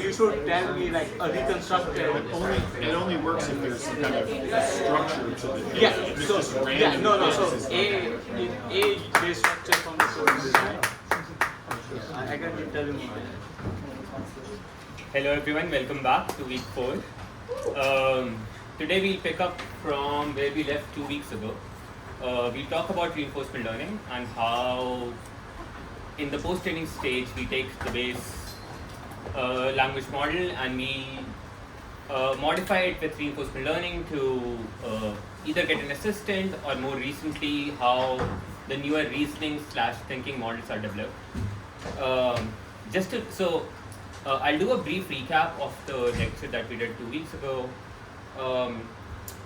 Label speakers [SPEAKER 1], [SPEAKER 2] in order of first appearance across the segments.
[SPEAKER 1] then you should tell me like a reconstructed.
[SPEAKER 2] It only works if there's some kind of structure to the data.
[SPEAKER 1] Yeah.
[SPEAKER 2] If it's
[SPEAKER 1] So
[SPEAKER 2] just random
[SPEAKER 1] So A base structure from the source design. I can tell you more.
[SPEAKER 3] Hello everyone, welcome back to week 4. Today we'll pick up from where we left 2 weeks ago. We'll talk about reinforcement learning and how in the post-training stage we take the base language model and we modify it with reinforcement learning to either get an assistant or more recently how the newer reasoning / thinking models are developed. I'll do a brief recap of the lecture that we did 2 weeks ago.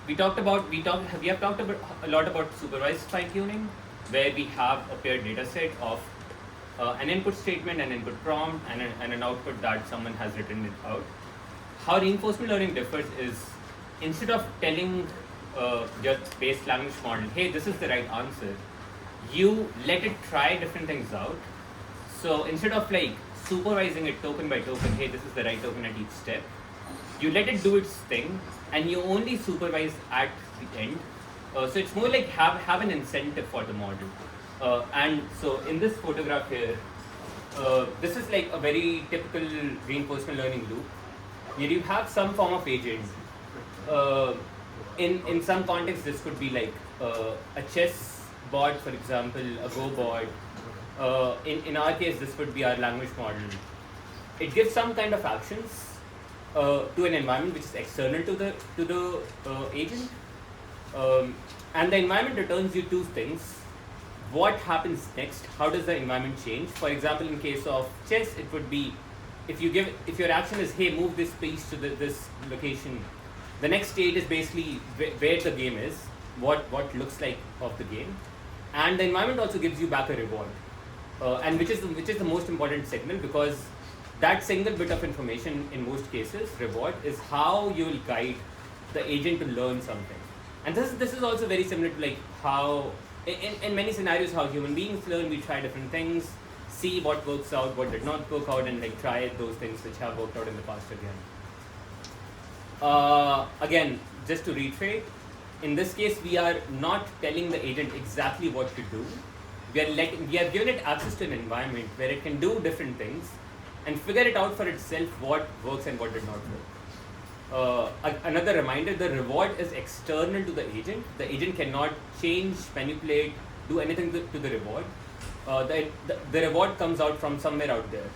[SPEAKER 3] We have talked about a lot about supervised fine-tuning, where we have a paired data set of an input statement, an input prompt, and an output that someone has written it out. How reinforcement learning differs is instead of telling your base language model, hey, this is the right answer, you let it try different things out. So instead of like supervising it token by token, hey, this is the right token at each step, you let it do its thing and you only supervise at the end. So it's more like have an incentive for the model. And so in this photograph here, this is like a very typical reinforcement learning loop. Here you have some form of agent. In some context, this could be like a chess board, for example, a Go board. In our case, this would be our language model. It gives some kind of actions to an environment which is external to the agent, and the environment returns you 2 things. What happens next? How does the environment change? For example, in case of chess, it would be if your action is, hey, move this piece to this location. The next state is basically where the game is, what looks like of the game, and the environment also gives you back a reward. And which is the most important signal, because that single bit of information in most cases, reward, is how you will guide the agent to learn something. And this is also very similar to like how in many scenarios how human beings learn. We try different things, see what works out, what did not work out, and like try those things which have worked out in the past again. Again, just to reiterate, in this case we are not telling the agent exactly what to do. We have given it access to an environment where it can do different things and figure it out for itself what works and what did not work. Another reminder, the reward is external to the agent. The agent cannot change, manipulate, do anything to the reward. The reward comes out from somewhere out there.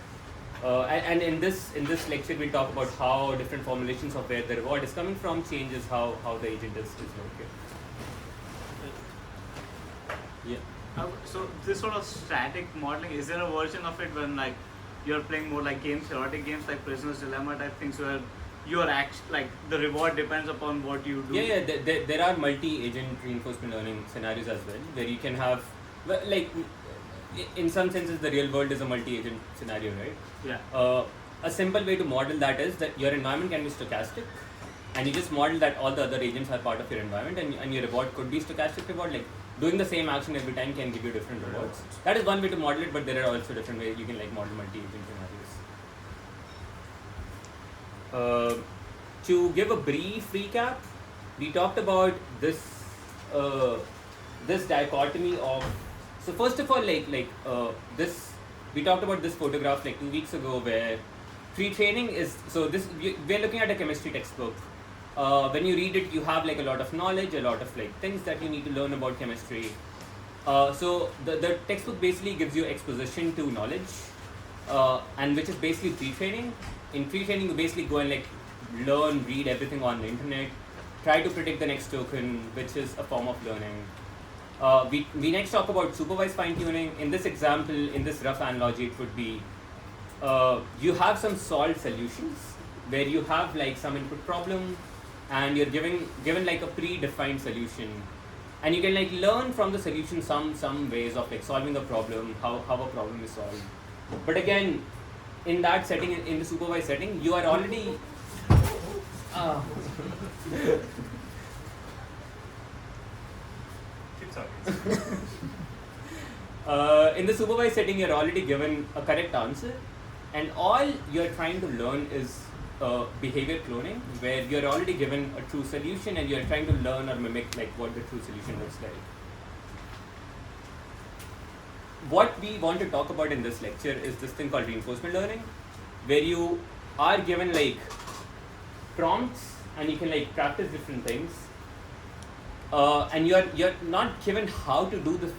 [SPEAKER 3] And in this lecture, we'll talk about how different formulations of where the reward is coming from changes how the agent is working. Yeah.
[SPEAKER 1] So this sort of static modeling, is there a version of it when like you're playing more like games, theoretic games like Prisoner's Dilemma type things, where your like the reward depends upon what you do?
[SPEAKER 3] Yeah. There are multi-agent reinforcement learning scenarios as well, where you can have, like, in some senses, the real world is a multi-agent scenario, right?
[SPEAKER 1] Yeah.
[SPEAKER 3] A simple way to model that is that your environment can be stochastic, and you just model that all the other agents are part of your environment, and your reward could be stochastic reward, like doing the same action every time can give you different rewards. That is one way to model it, but there are also different ways you can like model multi-agent scenarios. To give a brief recap, we talked about this dichotomy of. So first of all, this we talked about this photograph like 2 weeks ago, where pre-training is. So we're looking at a chemistry textbook. When you read it, you have like a lot of knowledge, a lot of like things that you need to learn about chemistry. So the textbook basically gives you exposition to knowledge, and which is basically pre-training. In pre-training, you basically go and like learn, read everything on the internet, try to predict the next token, which is a form of learning. We next talk about supervised fine-tuning. In this example, in this rough analogy, it would be you have some solved solutions where you have like some input problem, and you're given like a predefined solution, and you can like learn from the solution some ways of like solving a problem, how a problem is solved. But again, in that setting, in the supervised setting, you are already in the supervised setting, you're already given a correct answer, And all you're trying to learn is behavior cloning, where you're already given a true solution and you're trying to learn or mimic like what the true solution looks like. What we want to talk about in this lecture is this thing called reinforcement learning, where you are given like prompts and you can like practice different things, and you're not given how to do this,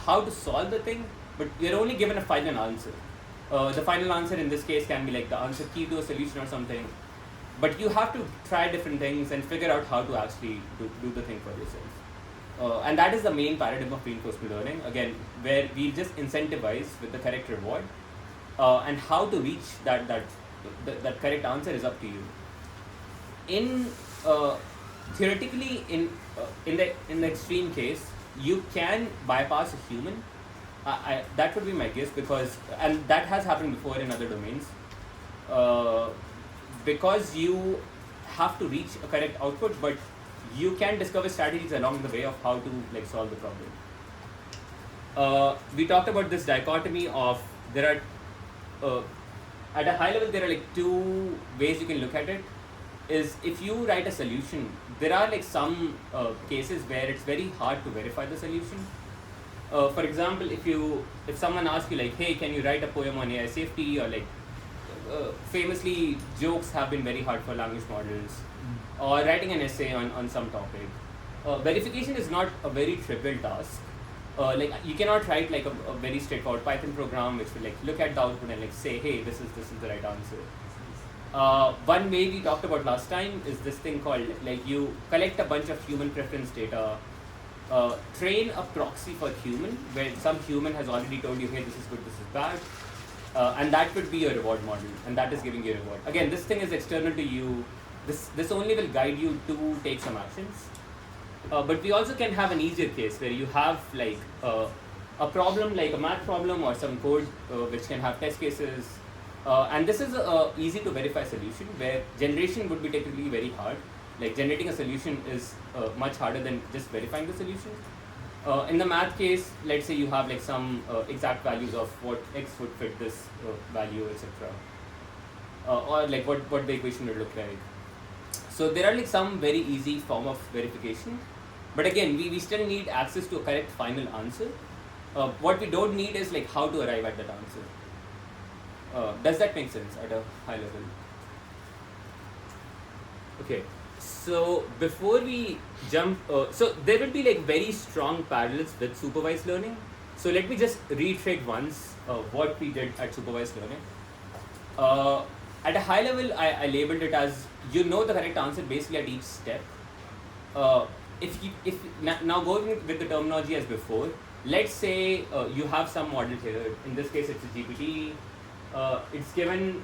[SPEAKER 3] how to solve the thing, but you're only given a final answer. The final answer in this case can be like the answer key to a solution or something, but you have to try different things and figure out how to actually do the thing for yourself. And that is the main paradigm of reinforcement learning, again, where we just incentivize with the correct reward, and how to reach that correct answer is up to you. In theoretically, in the extreme case, you can bypass a human. That would be my guess, because, and that has happened before in other domains, because you have to reach a correct output, but you can discover strategies along the way of how to like solve the problem. We talked about this dichotomy of there are at a high level there are like two ways you can look at it. Is if you write a solution, there are like some cases where it's very hard to verify the solution. For example, if someone asks you like, hey, can you write a poem on AI safety, or like famously jokes have been very hard for language models, or writing an essay on some topic. Verification is not a very trivial task. Like you cannot write like a very straightforward Python program which will like look at the output and like say, hey, this is the right answer. One way we talked about last time is this thing called like you collect a bunch of human preference data, train a proxy for human, where some human has already told you, hey, this is good, this is bad, and that would be your reward model, and that is giving you a reward. Again, this thing is external to you. This only will guide you to take some actions. But we also can have an easier case where you have like a problem like a math problem or some code which can have test cases, and this is a easy to verify solution where generation would be technically very hard. Like generating a solution is much harder than just verifying the solution. In the math case, let's say you have like some exact values of what x would fit this value, etc. Or like what the equation would look like. So there are like some very easy form of verification, but again, we still need access to a correct final answer. What we don't need is like how to arrive at that answer. Does that make sense at a high level? Okay. So before we jump, so there will be like very strong parallels with supervised learning. So let me just reiterate once what we did at supervised learning. At a high level, I labeled it as you know the correct answer basically at each step. Now going with the terminology as before, let's say you have some model here. In this case, it's a GPT. It's given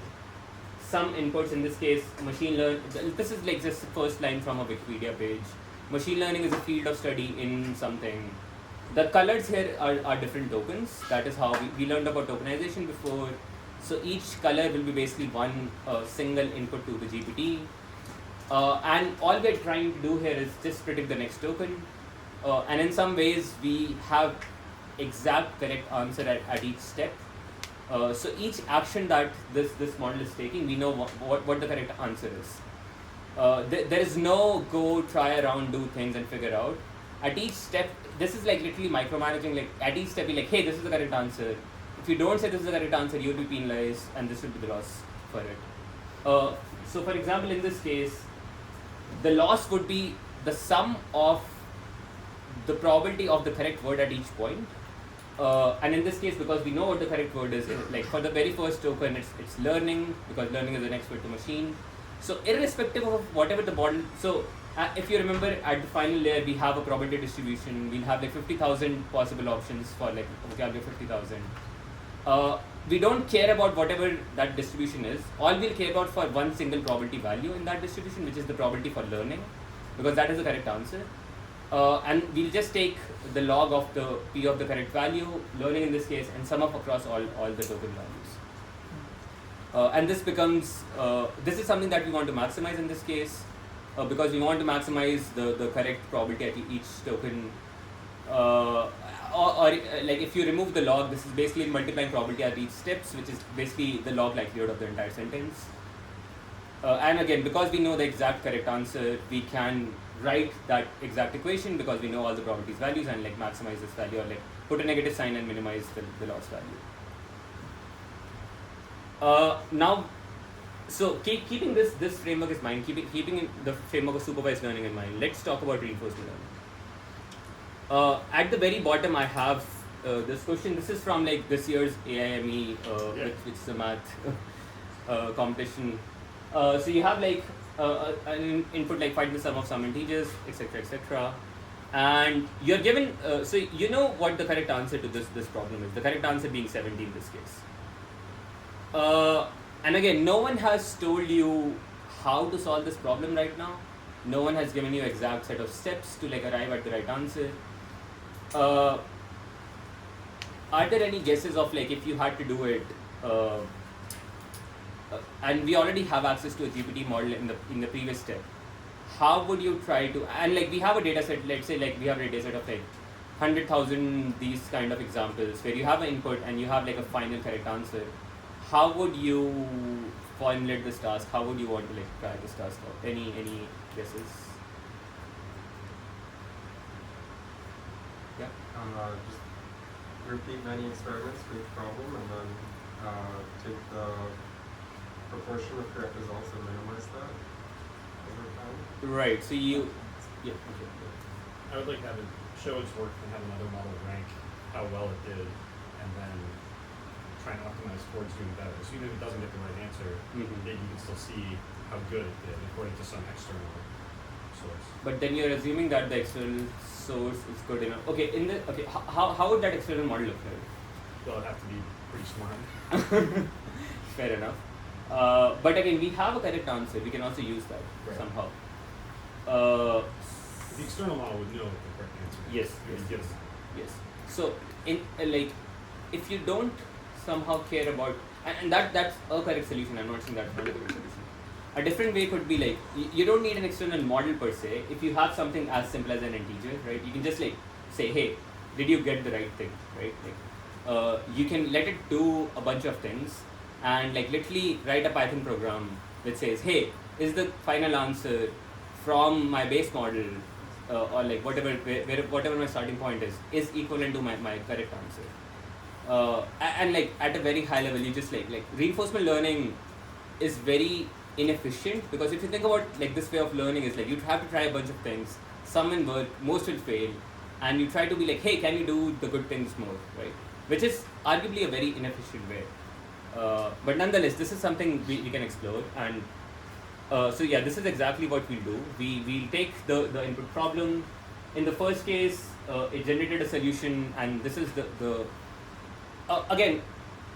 [SPEAKER 3] some inputs. In this case, machine learning. This is like just the first line from a Wikipedia page. Machine learning is a field of study in something. The colors here are different tokens. That is how we learned about tokenization before. So each color will be basically one single input to the GPT. And all we're trying to do here is just predict the next token. And in some ways, we have exact correct answer at each step. So each action that this model is taking, we know what the correct answer is. There is no go, try around, do things and figure out. At each step, this is like literally micromanaging. Like at each step, you're like, hey, this is the correct answer. If you don't say this is the correct answer, you'll be penalized, and this will be the loss for it. So for example, in this case, the loss would be the sum of the probability of the correct word at each point. And in this case, because we know what the correct word is, like for the very first token, it's learning, because learning is an expert to machine. So irrespective of whatever the model, so if you remember at the final layer, we have a probability distribution. We'll have like 50,000 possible options for like vocabulary 50,000. We don't care about whatever that distribution is. All we'll care about for one single probability value in that distribution, which is the probability for learning, because that is the correct answer. And we'll just take the log of the p of the correct value, learning in this case, and sum up across all the token values. And this becomes, this is something that we want to maximize in this case, because we want to maximize the correct probability at each token. like if you remove the log, this is basically multiplying probability at each steps, which is basically the log likelihood of the entire sentence. And again, because we know the exact correct answer, we can write that exact equation because we know all the probabilities values and like maximize this value or like put a negative sign and minimize the loss value. Now, so keeping this framework in mind, keeping the framework of supervised learning in mind, let's talk about reinforcement learning. At the very bottom, I have this question. This is from like this year's AIME, which is a math competition. So you have like an input like find the sum of some integers, etc., etc. And you're given, so you know what the correct answer to this problem is. The correct answer being 70 in this case. And again, no one has told you how to solve this problem right now. No one has given you exact set of steps to like arrive at the right answer. Are there any guesses of like if you had to do it? And we already have access to a GPT model in the previous step. How would you try to, and like we have a data set, let's say like we have a data set of like 100,000 these kind of examples where you have an input and you have like a final correct answer. How would you formulate this task? How would you want to like try this task out? Any guesses? Yeah.
[SPEAKER 4] Just repeat many experiments for each problem and then take the proportion of correct results and minimize that over time.
[SPEAKER 3] Right. So you, yeah. Okay.
[SPEAKER 2] I would like to have it show its work and have another model rank how well it did, and then try and optimize towards doing better. So even if it doesn't get the right answer, then you can still see how good it did according to some external source.
[SPEAKER 3] But then you're assuming that the external source is good enough. Okay. How would that external model look like?
[SPEAKER 2] Well, it'd have to be pretty smart.
[SPEAKER 3] Fair enough. But again, we have a correct answer. We can also use that somehow.
[SPEAKER 2] The external model would know what the correct answer is.
[SPEAKER 3] Yes. So, in like, if you don't somehow care about, and that's a correct solution. I'm not saying that's not a correct solution. A different way could be like, you don't need an external model per se. If you have something as simple as an integer, right? You can just like say, hey, did you get the right thing, right? Like, you can let it do a bunch of things. And like literally write a Python program that says, hey, is the final answer from my base model or like whatever my starting point is equivalent to my correct answer. And like at a very high level, you just like reinforcement learning is very inefficient because if you think about like this way of learning is like you have to try a bunch of things, some will work, most will fail, and you try to be like, hey, can you do the good things more, right? Which is arguably a very inefficient way. But nonetheless, this is something we can explore, and so yeah, this is exactly what we'll do. We'll take the input problem. In the first case, it generated a solution, and this is the again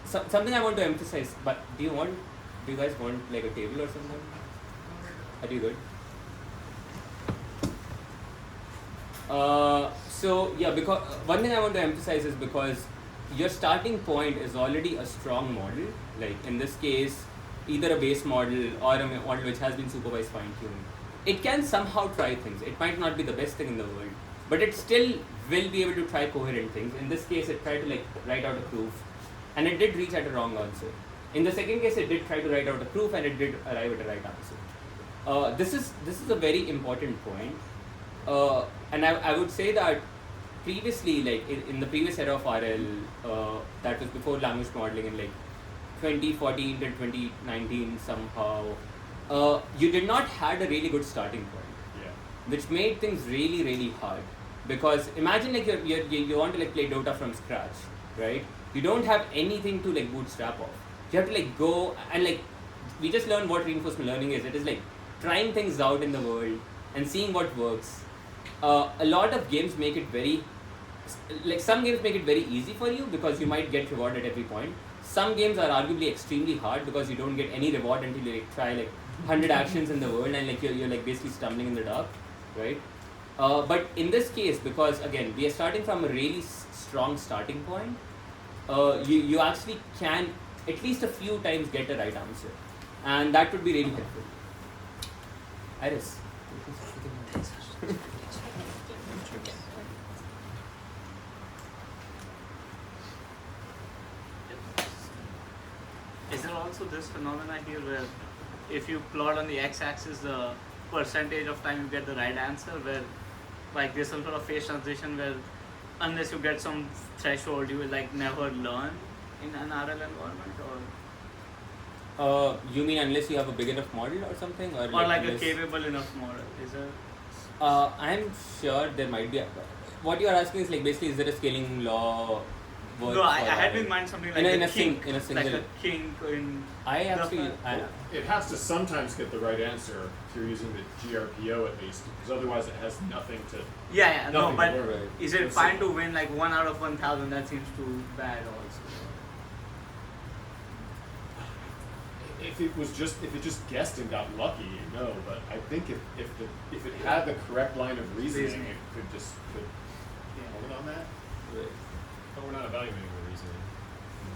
[SPEAKER 3] something I want to emphasize. But do you guys want like a table or something? Are you good? So yeah, because one thing I want to emphasize is because your starting point is already a strong model, like in this case, either a base model or a model which has been supervised fine-tuned. It can somehow try things. It might not be the best thing in the world, but it still will be able to try coherent things. In this case, it tried to like write out a proof, and it did reach at a wrong answer. In the second case, it did try to write out a proof, and it did arrive at a right answer. This is a very important point, and I would say that previously, like in the previous era of RL, that was before language modeling in like 2014 till 2019 somehow, you did not had a really good starting point, which made things really, really hard. Because imagine like you want to like play Dota from scratch, right? You don't have anything to like bootstrap off. You have to like go and like, we just learned what reinforcement learning is. It is like trying things out in the world and seeing what works. A lot of games make it very, like some games make it very easy for you because you might get rewarded at every point. Some games are arguably extremely hard because you don't get any reward until you like try like 100 actions in the world and like you're like basically stumbling in the dark, right? But in this case, because again we are starting from a really strong starting point, you actually can at least a few times get the right answer, and that would be really helpful. Iris.
[SPEAKER 1] there also this phenomena here where if you plot on the x-axis the percentage of time you get the right answer, where like there's some sort of phase transition where unless you get some threshold you will like never learn in an RL environment,
[SPEAKER 3] You mean unless you have a big enough model or something, or
[SPEAKER 1] like a
[SPEAKER 3] unless-
[SPEAKER 1] capable enough model? Is there?
[SPEAKER 3] I'm sure there might be. What you are asking is like basically, is there a scaling law?
[SPEAKER 1] No, I had in mind something like
[SPEAKER 3] in
[SPEAKER 1] a
[SPEAKER 3] a
[SPEAKER 1] kink,
[SPEAKER 3] in a single.
[SPEAKER 1] like a kink in.
[SPEAKER 3] I actually,
[SPEAKER 2] It has to sometimes get the right answer if you're using the GRPO at least, because otherwise it has nothing to.
[SPEAKER 1] Yeah, no,
[SPEAKER 2] Nothing
[SPEAKER 1] but
[SPEAKER 2] to worry.
[SPEAKER 1] is it
[SPEAKER 2] Let's
[SPEAKER 1] fine
[SPEAKER 2] see.
[SPEAKER 1] to win like 1 out of 1,000? That seems too bad also.
[SPEAKER 2] If it just guessed and got lucky, no. But I think if it had the correct line of reasoning, it could
[SPEAKER 1] Yeah.
[SPEAKER 2] hold on that.
[SPEAKER 3] Right.
[SPEAKER 2] But we're not evaluating the reasoning.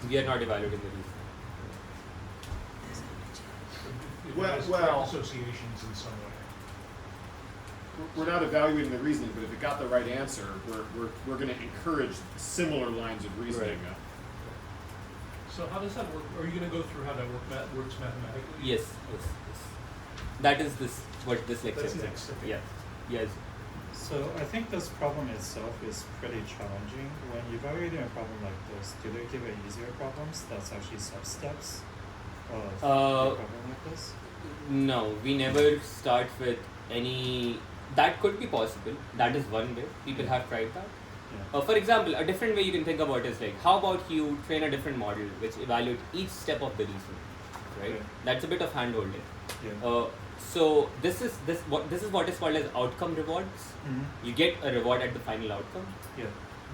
[SPEAKER 3] We are not evaluating the reason.
[SPEAKER 2] Well-
[SPEAKER 5] associations in some way.
[SPEAKER 2] We're not evaluating the reasoning, but if it got the right answer, we're going to encourage similar lines of reasoning.
[SPEAKER 3] Right.
[SPEAKER 5] So how does that work? Are you going to go through how that works mathematically?
[SPEAKER 3] Yes. That is what this lecture
[SPEAKER 5] That's
[SPEAKER 3] is.
[SPEAKER 5] next, okay.
[SPEAKER 3] Yeah. Yes.
[SPEAKER 6] So I think this problem itself is pretty challenging. When evaluating a problem like this, do they give it easier problems that's actually sub-steps of a problem like this?
[SPEAKER 3] No, we never start with any. That could be possible. That is one way. People have tried that.
[SPEAKER 6] Yeah.
[SPEAKER 3] For example, a different way you can think about it is like, how about you train a different model which evaluates each step of the reasoning, right?
[SPEAKER 6] Right.
[SPEAKER 3] That's a bit of hand-holding.
[SPEAKER 6] Yeah.
[SPEAKER 3] So this is what is called as outcome rewards.
[SPEAKER 6] Mm-hmm.
[SPEAKER 3] You get a reward at the final outcome.
[SPEAKER 6] Yeah.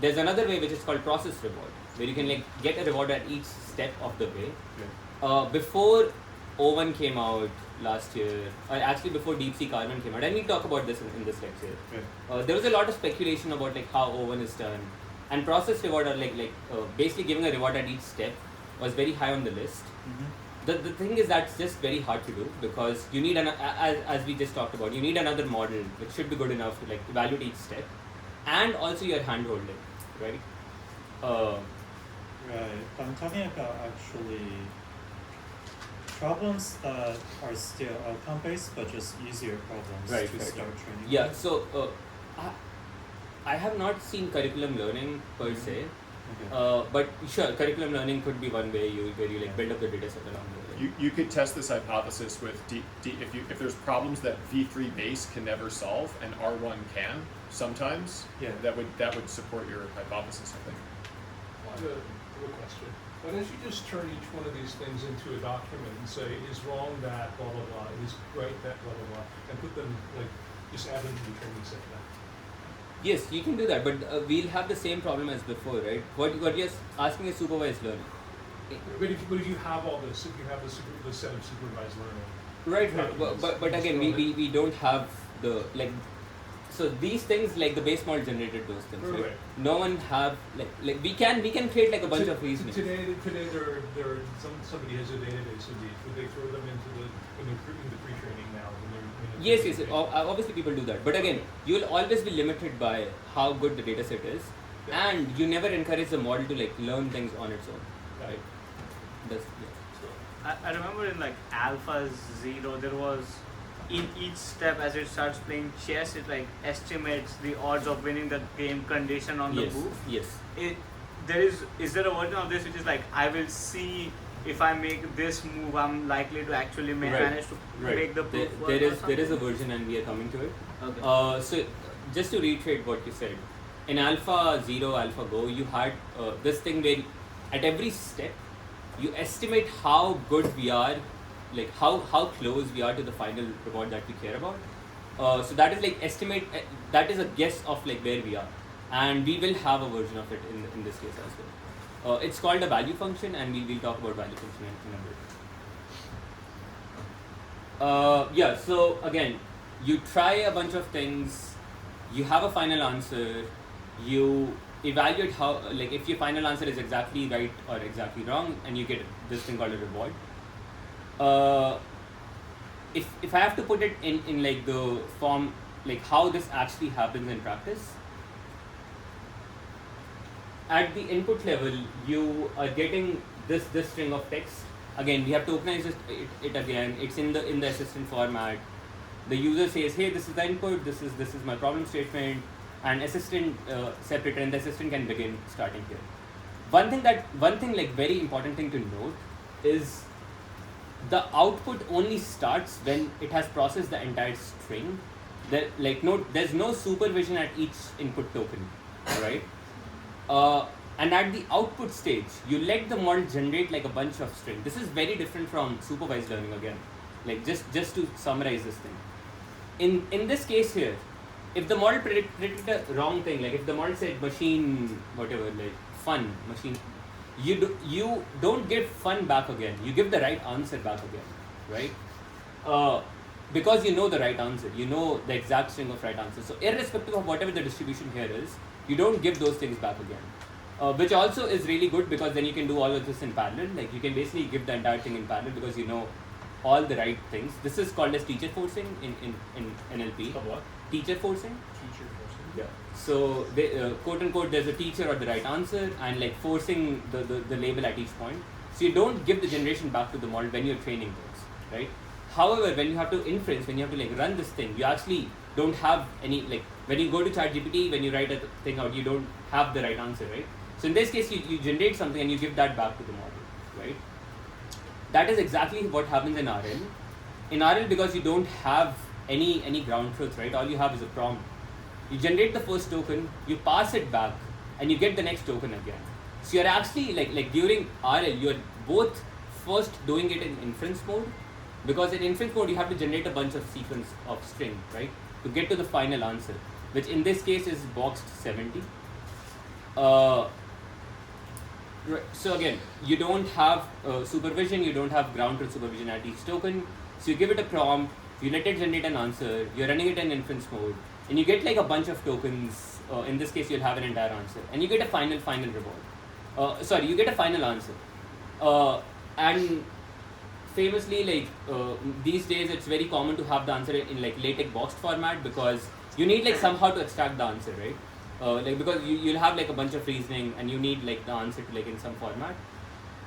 [SPEAKER 3] There's another way which is called process reward, where you can like get a reward at each step of the way.
[SPEAKER 6] Yeah.
[SPEAKER 3] Before O1 came out last year, or actually before DeepSeek R1 came out, and we talk about this in this lecture.
[SPEAKER 6] Right.
[SPEAKER 3] There was a lot of speculation about like how O1 is done, and process reward are basically giving a reward at each step was very high on the list.
[SPEAKER 6] Mm-hmm.
[SPEAKER 3] The thing is that's just very hard to do because you need as we just talked about, you need another model which should be good enough to like evaluate each step, and also your hand holding, right?
[SPEAKER 6] Right. I'm talking about actually problems that are still outcome based but just easier problems
[SPEAKER 3] Right,
[SPEAKER 6] to
[SPEAKER 3] right,
[SPEAKER 6] start
[SPEAKER 3] right.
[SPEAKER 6] training.
[SPEAKER 3] Yeah.
[SPEAKER 6] with.
[SPEAKER 3] So I have not seen curriculum learning per se.
[SPEAKER 6] Okay.
[SPEAKER 3] But sure, curriculum learning could be one way where you like build up the data set along the way.
[SPEAKER 2] You could test this hypothesis with if there's problems that V3 base can never solve and R1 can sometimes.
[SPEAKER 6] Yeah.
[SPEAKER 2] That would support your hypothesis, I think.
[SPEAKER 5] I have a question. Why don't you just turn each one of these things into a document and say, it is wrong that, blah, blah, blah, it is right that, blah, blah, blah, and put them, like, just add them to the training set now.
[SPEAKER 3] Yes, you can do that, but we'll have the same problem as before, right? What you're asking is supervised learning.
[SPEAKER 5] But if you have all this, if you have the set of supervised learning.
[SPEAKER 3] Right,
[SPEAKER 5] documents,
[SPEAKER 3] but again, we don't have the like. So these things like the base model generated those things. Right?
[SPEAKER 5] Right.
[SPEAKER 3] No one have like we can create like a bunch of reasoning.
[SPEAKER 5] Today, somebody has a database of these. Would they throw them into the pre-training now?
[SPEAKER 3] Yes. Obviously, people do that, but again, you will always be limited by how good the data set is,
[SPEAKER 5] Yeah.
[SPEAKER 3] and you never encourage the model to like learn things on its own.
[SPEAKER 5] Right.
[SPEAKER 3] That's,
[SPEAKER 1] I remember in like Alpha 0 there was in each step as it starts playing chess it like estimates the odds of winning the game condition on
[SPEAKER 3] yes.
[SPEAKER 1] the move.
[SPEAKER 3] Yes.
[SPEAKER 1] Is there a version of this which is like I will see if I make this move I'm likely to actually manage to make the proof work
[SPEAKER 3] There
[SPEAKER 1] or
[SPEAKER 3] is a
[SPEAKER 1] something?
[SPEAKER 3] version, and we are coming to it.
[SPEAKER 1] Okay.
[SPEAKER 3] So just to reiterate what you said, in Alpha 0, Alpha Go, you had this thing where at every step you estimate how good we are, like how close we are to the final reward that we care about. So that is like estimate. That is a guess of like where we are, and we will have a version of it in this case as well. It's called a value function, and we will talk about value function in a bit. Yeah. So again, you try a bunch of things, you have a final answer, you evaluate how, like if your final answer is exactly right or exactly wrong, and you get this thing called a reward. If I have to put it in like the form, like how this actually happens in practice, at the input level, you are getting this string of text, Again, we have tokenized it again. It's in the assistant format. The user says, hey, this is the input, this is my problem statement, and assistant separator, and the assistant can begin starting here. One thing like very important thing to note is the output only starts when it has processed the entire string. There's no supervision at each input token, right? And at the output stage, you let the model generate like a bunch of string. This is very different from supervised learning again. Like just to summarize this thing. In this case here, if the model predicted a wrong thing, like if the model said machine whatever, like fun machine, you don't give fun back again. You give the right answer back again, right? Because you know the right answer, you know the exact string of right answer. So irrespective of whatever the distribution here is, you don't give those things back again. Which also is really good because then you can do all of this in parallel. Like you can basically give the entire thing in parallel because you know all the right things. This is called as teacher forcing in NLP.
[SPEAKER 2] What?
[SPEAKER 3] Teacher forcing.
[SPEAKER 5] Teacher forcing.
[SPEAKER 3] Yeah. So they, quote unquote, there's a teacher or the right answer, and like forcing the label at each point. So you don't give the generation back to the model when you're training those, right? However, when you have to inference, when you have to like run this thing, you actually don't have any, like when you go to ChatGPT, when you write a thing out, you don't have the right answer, right? So in this case, you generate something and you give that back to the model, right? That is exactly what happens in RL. In RL, because you don't have any ground truth, right? All you have is a prompt. You generate the first token, you pass it back, and you get the next token again. So you're actually like during RL, you're both first doing it in inference mode, because in inference mode you have to generate a bunch of sequence of string, right, to get to the final answer, which in this case is boxed 70. So again, you don't have supervision, you don't have ground truth supervision at each token. So you give it a prompt, you let it generate an answer, you're running it in inference mode, and you get like a bunch of tokens. In this case, you'll have an entire answer, and you get a final reward. You get a final answer. And famously, like these days, it's very common to have the answer in like LaTeX boxed format because you need like somehow to extract the answer, right? Like because you'll have like a bunch of reasoning and you need like the answer to like in some format.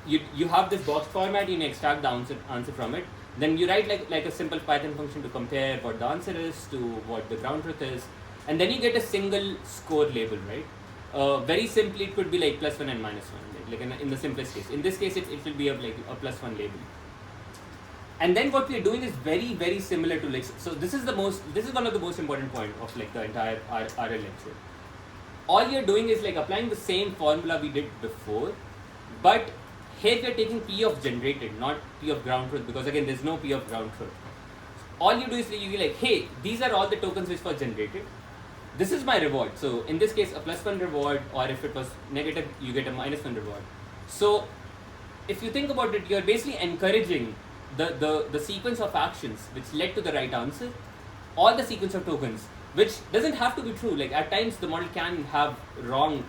[SPEAKER 3] You have this boxed format, you may extract the answer from it. Then you write like a simple Python function to compare what the answer is to what the ground truth is, and then you get a single score label, right? Very simply, it could be like +1 and -1, like in the simplest case. In this case, it will be like a +1 label. And then what we are doing is very, very similar to like, so this is one of the most important point of like the entire RL lecture. All you're doing is like applying the same formula we did before, but here we're taking P of generated, not P of ground truth, because again, there's no P of ground truth. All you do is you like, hey, these are all the tokens which were generated. This is my reward. So in this case, a +1 reward, or if it was negative, you get a -1 reward. So if you think about it, you're basically encouraging the sequence of actions which led to the right answer, all the sequence of tokens, which doesn't have to be true. Like at times the model can have wrong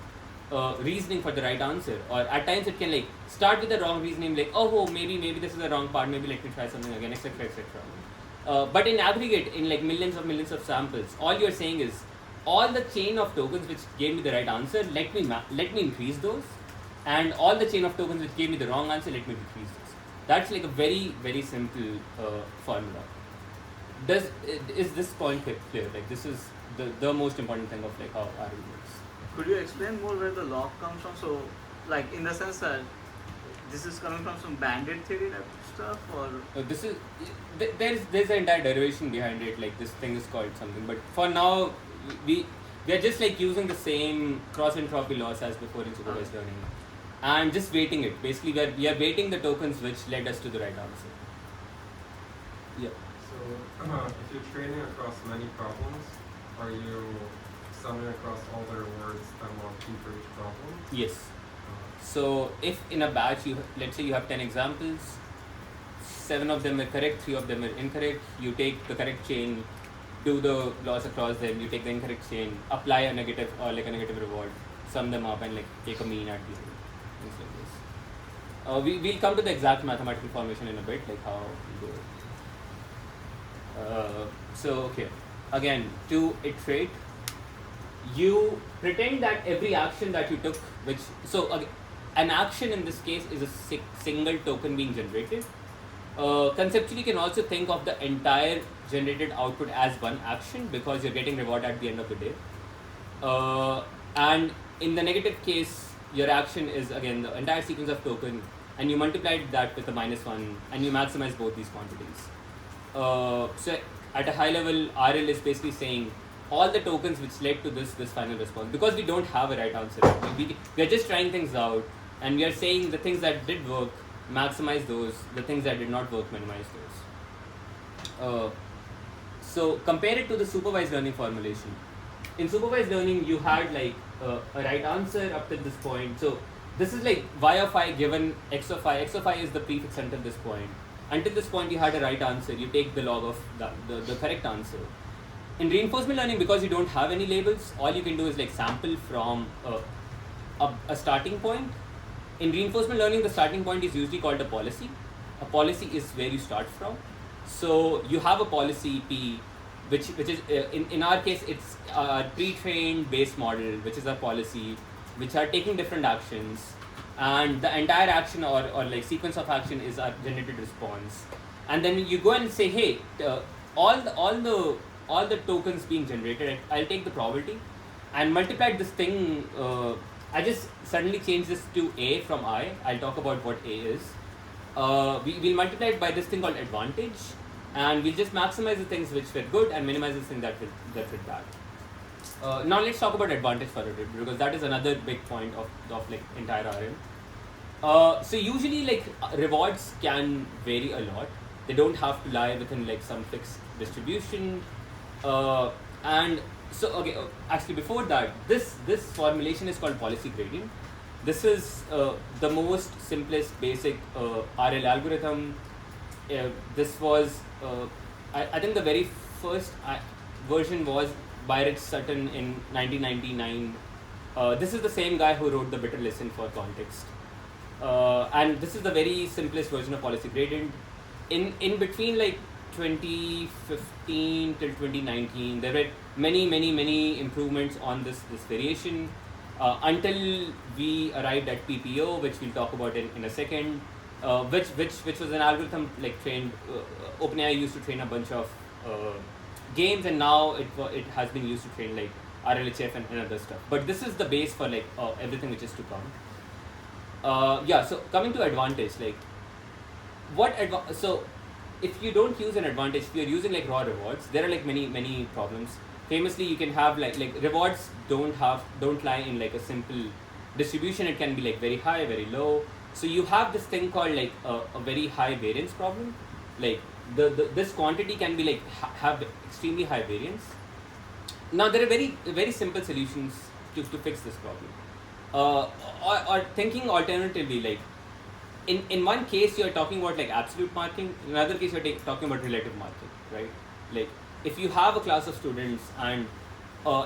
[SPEAKER 3] reasoning for the right answer, or at times it can like start with the wrong reasoning, like maybe this is the wrong part, maybe let me try something again, etc., etc. But in aggregate, in like millions of samples, all you're saying is all the chain of tokens which gave me the right answer, let me increase those, and all the chain of tokens which gave me the wrong answer, let me decrease those. That's like a very, very simple formula. Is this point clear? Like this is the most important thing of like how RL works.
[SPEAKER 1] Could you explain more where the lock comes from? So, like in the sense that this is coming from some bandit theory type of stuff, or
[SPEAKER 3] this is there's an entire derivation behind it. Like this thing is called something, but for now we are just like using the same cross entropy laws as before in supervised learning, and just weighting it. Basically, we are weighting the tokens which led us to the right answer. Yeah.
[SPEAKER 4] So if you're training across many problems, are you summing across all the rewards and one key for each problem?
[SPEAKER 3] Yes. So if in a batch, let's say you have 10 examples, 7 of them are correct, 3 of them are incorrect, you take the correct chain, do the loss across them, you take the incorrect chain, apply a negative or like a negative reward, sum them up and like take a mean at the end. Things like this. We'll come to the exact mathematical formation in a bit, like how we do it. So okay, again, to iterate, you pretend that every action that you took, an action in this case is a single token being generated. Conceptually, you can also think of the entire generated output as one action because you're getting reward at the end of the day. And in the negative case, your action is again the entire sequence of token, and you multiply that with a -1, and you maximize both these quantities. So at a high level, RL is basically saying all the tokens which led to this final response, because we don't have a right answer. We are just trying things out, and we are saying the things that did work, maximize those, the things that did not work, minimize those. So compare it to the supervised learning formulation. In supervised learning, you had like a right answer up till this point. So this is like y of I given x of I. X of I is the prefix until this point. Until this point, you had a right answer. You take the log of the correct answer. In reinforcement learning, because you don't have any labels, all you can do is like sample from a starting point. In reinforcement learning, the starting point is usually called a policy. A policy is where you start from. So you have a policy P, which is in our case it's a pre-trained base model, which is a policy, which are taking different actions, and the entire action or like sequence of action is our generated response. And then you go and say, hey, all the tokens being generated, I'll take the probability and multiply this thing. I just suddenly change this to A from I. I'll talk about what A is. We'll multiply it by this thing called advantage, and we'll just maximize the things which were good and minimize the things that were bad. Now let's talk about advantage for a bit, because that is another big point of like entire RM. So usually like rewards can vary a lot. They don't have to lie within like some fixed distribution. And so okay, actually before that, this formulation is called policy gradient. This is the most simplest basic RL algorithm. This was I think the very first version was by Rich Sutton in 1999. This is the same guy who wrote the bitter lesson for context. And this is the very simplest version of policy gradient. In between like 2015 till 2019, there were many improvements on this variation until we arrived at PPO, which we'll talk about in a second, which was an algorithm like trained. OpenAI used to train a bunch of games, and now it has been used to train like RLHF and other stuff. But this is the base for like everything which is to come. Yeah. So coming to advantage, like so if you don't use an advantage, if you're using like raw rewards, there are like many problems. Famously, you can have like rewards don't lie in like a simple distribution. It can be like very high, very low. So you have this thing called like a very high variance problem. Like this quantity can be like have extremely high variance. Now there are very simple solutions to fix this problem. Or thinking alternatively, like in one case you're talking about like absolute marking, in another case you're talking about relative marking, right? Like if you have a class of students and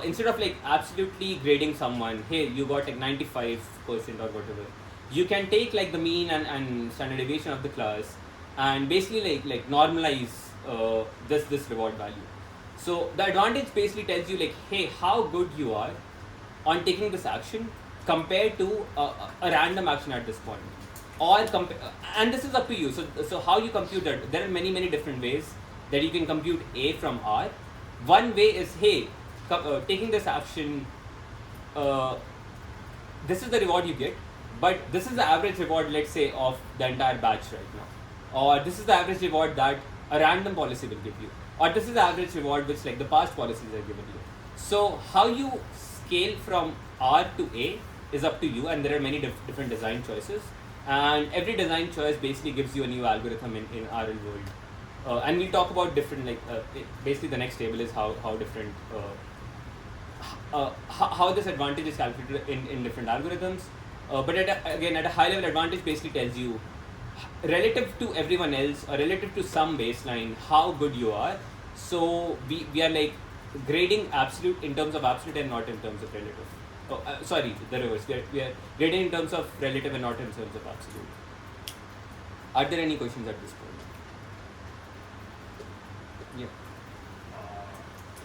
[SPEAKER 3] instead of like absolutely grading someone, hey, you got like 95% or whatever, you can take like the mean and standard deviation of the class and basically like normalize this reward value. So the advantage basically tells you like, hey, how good you are on taking this action compared to a random action at this point. Or and this is up to you. So how you compute that? There are many different ways that you can compute A from R. One way is, hey, taking this action, this is the reward you get, but this is the average reward, let's say, of the entire batch right now. Or this is the average reward that a random policy will give you. Or this is the average reward which like the past policies are given you. So how you scale from R to A is up to you, and there are many different design choices. And every design choice basically gives you a new algorithm in RL world. And we'll talk about different, like, basically the next table is how different, how this advantage is calculated in different algorithms. But again, at a high level, advantage basically tells you relative to everyone else or relative to some baseline how good you are. So we are like grading absolute in terms of absolute and not in terms of relative. Sorry, the reverse. We are grading in terms of relative and not in terms of absolute. Are there any questions at this point?
[SPEAKER 2] Yeah.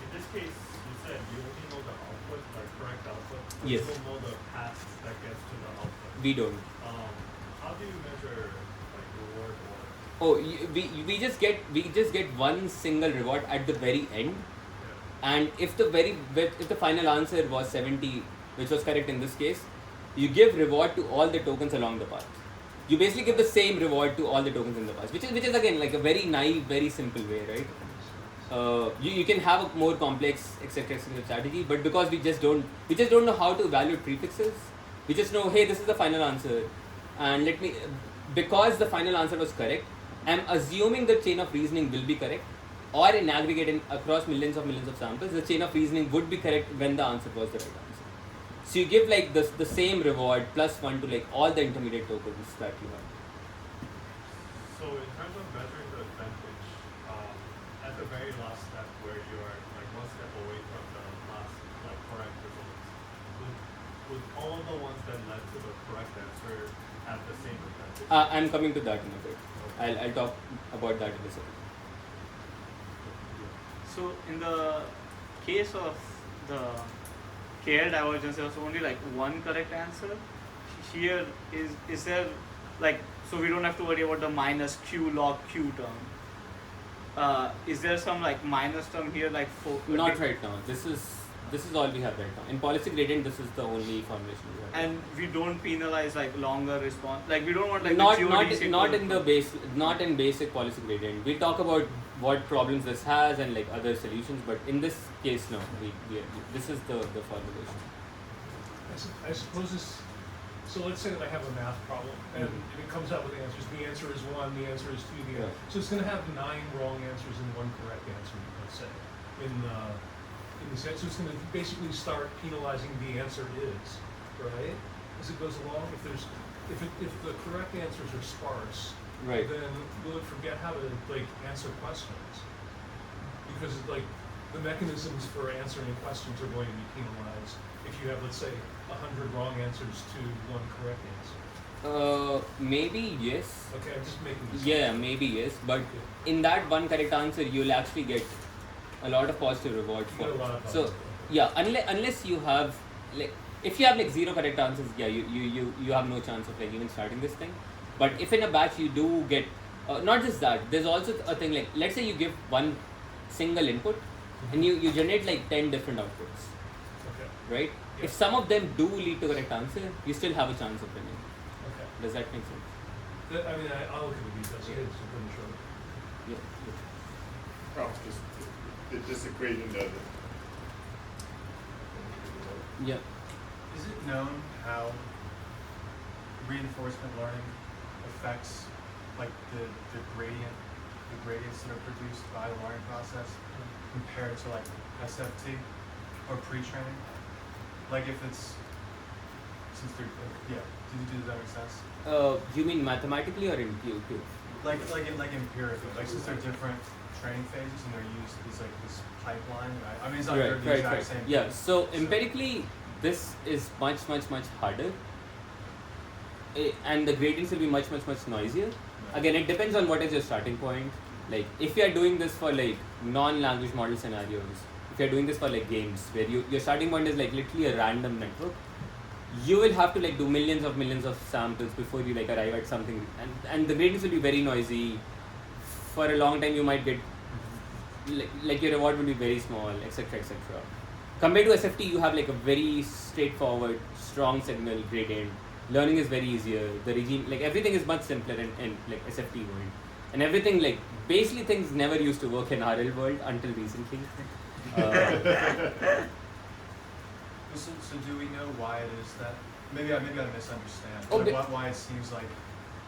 [SPEAKER 2] In this case, you
[SPEAKER 5] said, you only know the output, like correct output. But
[SPEAKER 3] Yes.
[SPEAKER 5] You don't know the path that gets to the output.
[SPEAKER 3] We don't.
[SPEAKER 5] How do you measure like reward or?
[SPEAKER 3] Oh, we just get one single reward at the very end,
[SPEAKER 5] Yeah.
[SPEAKER 3] and if the final answer was 70, which was correct in this case, you give reward to all the tokens along the path. You basically give the same reward to all the tokens in the path, which is again like a very naive, very simple way, right? You can have a more complex etc strategy, but because we just don't know how to evaluate prefixes, we just know, hey, this is the final answer, and because the final answer was correct, I'm assuming the chain of reasoning will be correct, or in aggregate across millions of samples, the chain of reasoning would be correct when the answer was the right answer. So you give like the same reward plus one to like all the intermediate tokens that you have.
[SPEAKER 5] So in terms of measuring the advantage, at the very last step where you are like one step away from the last like correct results, would all the ones that led to the correct answer have the same advantage?
[SPEAKER 3] I'm coming to that in a bit. I'll talk about that in a second.
[SPEAKER 1] So in the case of the KL divergence, there's only like one correct answer. Here is there like, so we don't have to worry about the minus q log q term. Is there some like minus term here like for
[SPEAKER 3] Not right now. This is all we have right now. In policy gradient, this is the only formulation we have.
[SPEAKER 1] and we don't penalize like longer response. Like we don't want like
[SPEAKER 3] not
[SPEAKER 1] the geodesic
[SPEAKER 3] not in the not in basic policy gradient. We'll talk about what problems this has and like other solutions, but in this case, no. This is the formulation.
[SPEAKER 5] I suppose this. So let's say that I have a math problem and it comes out with answers. The answer is 1, the answer is 2,
[SPEAKER 3] Yeah.
[SPEAKER 5] so it's going to have 9 wrong answers and 1 correct answer. Let's say in the sense, so it's going to basically start penalizing the answer is, right, as it goes along. If the correct answers are sparse,
[SPEAKER 3] Right.
[SPEAKER 5] then we'll forget how to like answer questions, because like the mechanisms for answering questions are going to be penalized if you have, let's say, 100 wrong answers to 1 correct answer.
[SPEAKER 3] Maybe yes.
[SPEAKER 5] Okay, I'm just making this.
[SPEAKER 3] Yeah, maybe yes, but in that one correct answer, you'll actually get a lot of positive reward
[SPEAKER 5] You
[SPEAKER 3] for
[SPEAKER 5] get a
[SPEAKER 3] it.
[SPEAKER 5] lot of
[SPEAKER 3] So
[SPEAKER 5] positive.
[SPEAKER 3] yeah, unless you have like, if you have like 0 correct answers, yeah, you have no chance of like even starting this thing. But if in a batch you do get, not just that, there's also a thing like, let's say you give one single input and you generate like 10 different outputs,
[SPEAKER 5] Okay.
[SPEAKER 3] right?
[SPEAKER 5] Yeah.
[SPEAKER 3] If some of them do lead to correct answer, you still have a chance of winning.
[SPEAKER 5] Okay.
[SPEAKER 3] Does that make sense?
[SPEAKER 5] I mean, I'll look at the details. Yeah, it's pretty short.
[SPEAKER 3] Yeah.
[SPEAKER 7] Oh, just this equation does it.
[SPEAKER 3] Yeah.
[SPEAKER 8] Is it known how reinforcement learning affects like the gradients that are produced by the learning process compared to like SFT or pre-training? Like if it's since they're does that make sense?
[SPEAKER 3] You mean mathematically or in Q?
[SPEAKER 8] Like empirically, like since they're different training phases and they're used as like this pipeline. I mean, it's not the exact same.
[SPEAKER 3] Yeah.
[SPEAKER 8] thing.
[SPEAKER 3] So empirically, this is much harder, and the gradients will be much noisier. Again, it depends on what is your starting point. Like if you are doing this for like non-language model scenarios, if you are doing this for like games where your starting point is like literally a random network, you will have to like do millions of samples before you like arrive at something, and the gradients will be very noisy. For a long time, you might get like your reward will be very small, etc. Compared to SFT, you have like a very straightforward, strong signal gradient. Learning is very easier. The regime, like everything is much simpler in like SFT world, and everything like basically things never used to work in RL world until recently.
[SPEAKER 8] So do we know why it is that? Maybe I misunderstand.
[SPEAKER 3] Oh,
[SPEAKER 8] Like why it seems like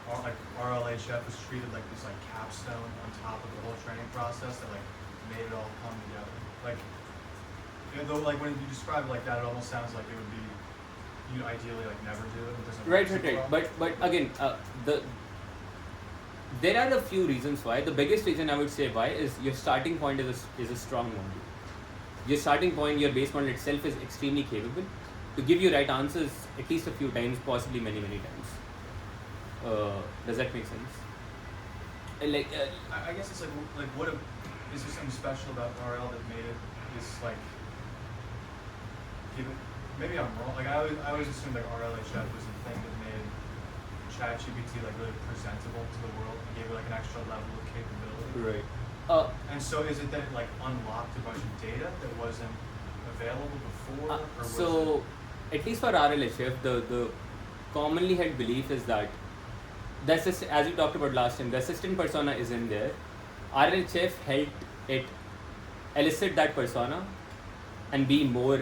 [SPEAKER 8] RLHF was treated like this like capstone on top of the whole training process that like made it all come together. Like, though like when you describe it like that, it almost sounds like it would be you ideally like never do it. It doesn't work
[SPEAKER 3] Right.
[SPEAKER 8] super well.
[SPEAKER 3] But again, there are a few reasons why. The biggest reason I would say why is your starting point is a strong model. Your starting point, your base model itself is extremely capable to give you right answers at least a few times, possibly many times. Does that make sense?
[SPEAKER 8] I guess it's like what is there something special about RL that made it this like given, maybe I'm wrong, like I always assumed like RLHF was the thing that made ChatGPT like really presentable to the world and gave it like an extra level of capability.
[SPEAKER 3] Right.
[SPEAKER 8] And so is it that it like unlocked a bunch of data that wasn't available before, or was
[SPEAKER 3] So, at least for RLHF, the commonly held belief is that the as we talked about last time, the assistant persona is in there. RLHF helped it elicit that persona and be more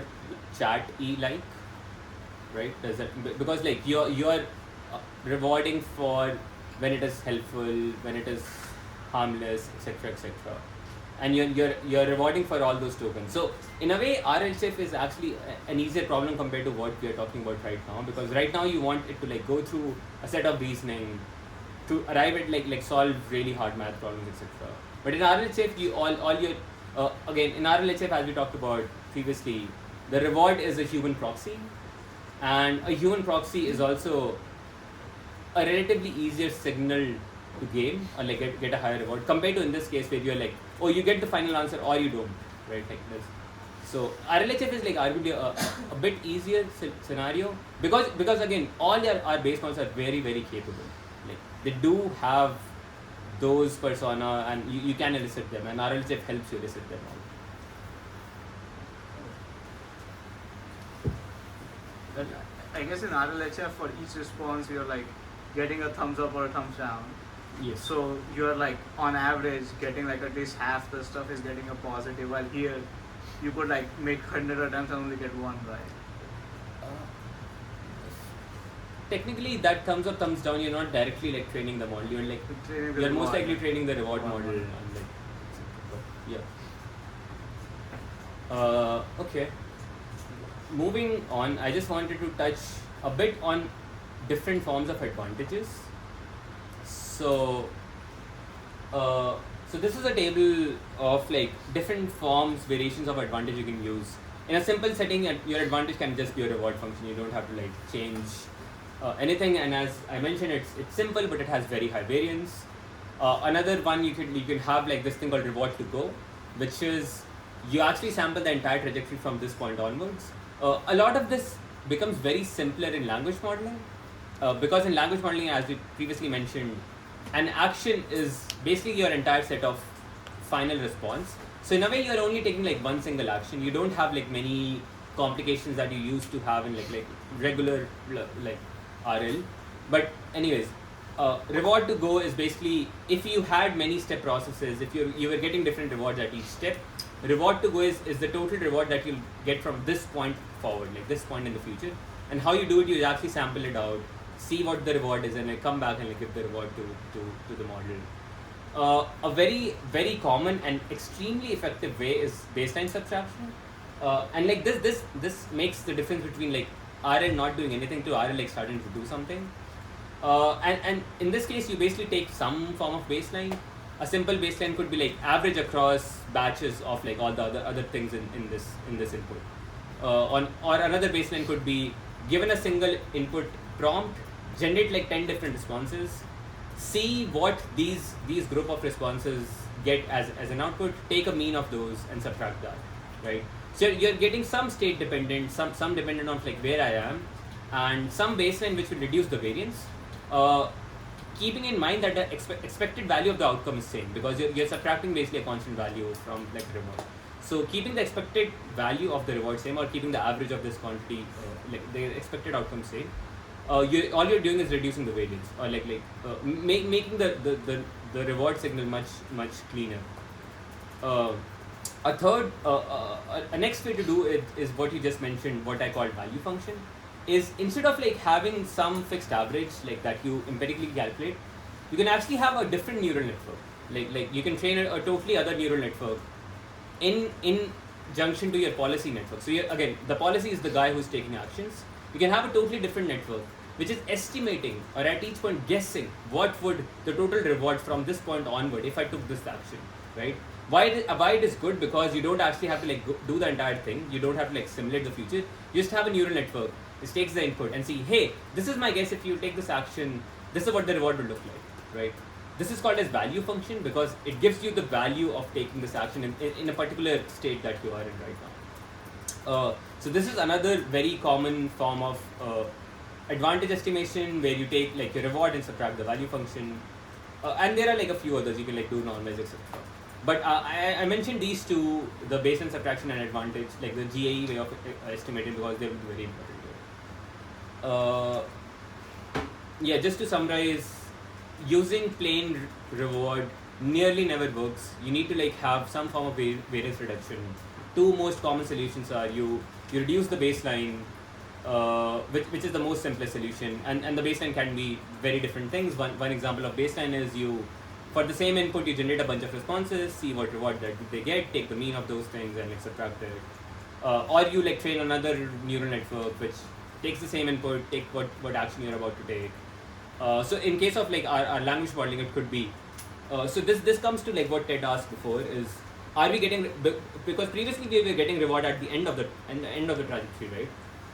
[SPEAKER 3] chat-y like, right? Does that, because like you're rewarding for when it is helpful, when it is harmless, etc., etc., and you're rewarding for all those tokens. So in a way, RLHF is actually an easier problem compared to what we are talking about right now, because right now you want it to like go through a set of reasoning to arrive at like solve really hard math problems, etc. But in RLHF, you all your again in RLHF, as we talked about previously, the reward is a human proxy, and a human proxy is also a relatively easier signal to gain or like get a higher reward compared to in this case where you're like, oh, you get the final answer or you don't, right? Like this. So RLHF is like arguably a bit easier scenario because again all our base models are very very capable. Like they do have those persona and you can elicit them, and RLHF helps you elicit them all.
[SPEAKER 1] Then I guess in RLHF for each response you're like getting a thumbs up or a thumbs down.
[SPEAKER 3] Yes.
[SPEAKER 1] So you're like on average getting like at least half the stuff is getting a positive, while here you could like make 100 attempts and only get one right.
[SPEAKER 3] Technically, that thumbs up, thumbs down, you're not directly like training the model. You're like you're most likely training the reward model. And like, yeah. Okay. Moving on, I just wanted to touch a bit on different forms of advantages. So, so this is a table of like different forms, variations of advantage you can use. In a simple setting, your advantage can just be a reward function. You don't have to like change anything. And as I mentioned, it's simple, but it has very high variance. Another one you can have like this thing called reward to go, which is you actually sample the entire trajectory from this point onwards. A lot of this becomes very simpler in language modeling because in language modeling, as we previously mentioned, an action is basically your entire set of final response. So in a way, you're only taking like one single action. You don't have like many complications that you used to have in like regular like RL. But anyways, reward to go is basically if you had many step processes, if you were getting different rewards at each step, reward to go is the total reward that you'll get from this point forward, like this point in the future. And how you do it, you actually sample it out, see what the reward is, and like come back and like give the reward to the model. A very very common and extremely effective way is baseline subtraction, and like this makes the difference between like RL not doing anything to RL like starting to do something. And in this case, you basically take some form of baseline. A simple baseline could be like average across batches of like all the other things in this input. Or another baseline could be given a single input prompt, generate like 10 different responses, see what these group of responses get as an output, take a mean of those and subtract that, right? So you're getting some state dependent, some dependent on like where I am, and some baseline which will reduce the variance. Keeping in mind that the expected value of the outcome is same because you're subtracting basically a constant value from like the reward. So keeping the expected value of the reward same or keeping the average of this quantity like the expected outcome same, all you're doing is reducing the variance or making the reward signal much cleaner. A next way to do it is what you just mentioned, what I call value function. Is instead of like having some fixed average like that you empirically calculate, you can actually have a different neural network. Like you can train a totally other neural network in junction to your policy network. So again, the policy is the guy who's taking actions. You can have a totally different network which is estimating or at each point guessing what would the total reward from this point onward if I took this action, right? Why it is good because you don't actually have to like do the entire thing. You don't have to like simulate the future. You just have a neural network. It takes the input and see, hey, this is my guess. If you take this action, this is what the reward will look like, right? This is called as value function because it gives you the value of taking this action in a particular state that you are in right So this is another very common form of advantage estimation where you take like your reward and subtract the value function, and there are like a few others you can like do normalize, etc. But I mentioned these two, the baseline subtraction and advantage, like the GAE way of estimating, because they will be very important here. Yeah, just to summarize, using plain reward nearly never works. You need to like have some form of variance reduction. Two most common solutions are you reduce the baseline, which is the most simplest solution, and the baseline can be very different things. One example of baseline is you, for the same input, you generate a bunch of responses, see what reward that they get, take the mean of those things and like subtract it. Or you like train another neural network which takes the same input, take what action you're about to take. So in case of like our language modeling, it could be, so this comes to like what Ted asked before is, are we getting, because previously we were getting reward at the end of the trajectory, right?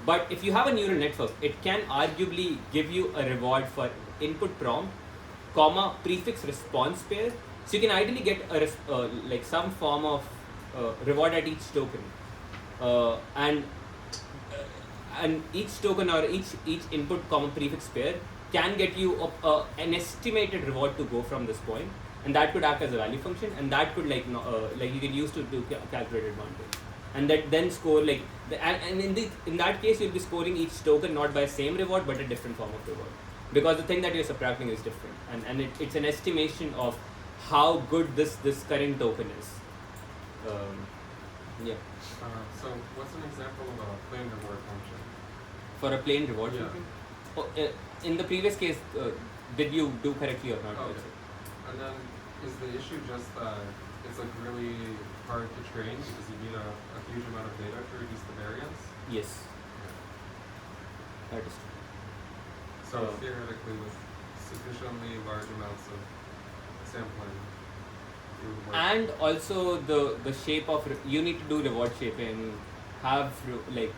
[SPEAKER 3] But if you have a neural network, it can arguably give you a reward for input prompt, comma prefix response pair. So you can ideally get a like some form of reward at each token, and each token or each input comma prefix pair can get you an estimated reward to go from this point, and that could act as a value function, and that could like you can use to do calculate advantage, and that then score like and in that case you'll be scoring each token not by same reward but a different form of reward, because the thing that you're subtracting is different, and it's an estimation of how good this current token is. Yeah.
[SPEAKER 4] So what's an example of a plain reward function?
[SPEAKER 3] For a plain reward
[SPEAKER 4] Yeah.
[SPEAKER 3] function? Oh, in the previous case, did you do correctly or not?
[SPEAKER 4] Oh, okay. And then is the issue just that it's like really hard to train because you need a huge amount of data to reduce the variance?
[SPEAKER 3] Yes, that is true.
[SPEAKER 4] So theoretically, with sufficiently large amounts of sampling, it would work.
[SPEAKER 3] And also the shape of you need to do reward shaping, have like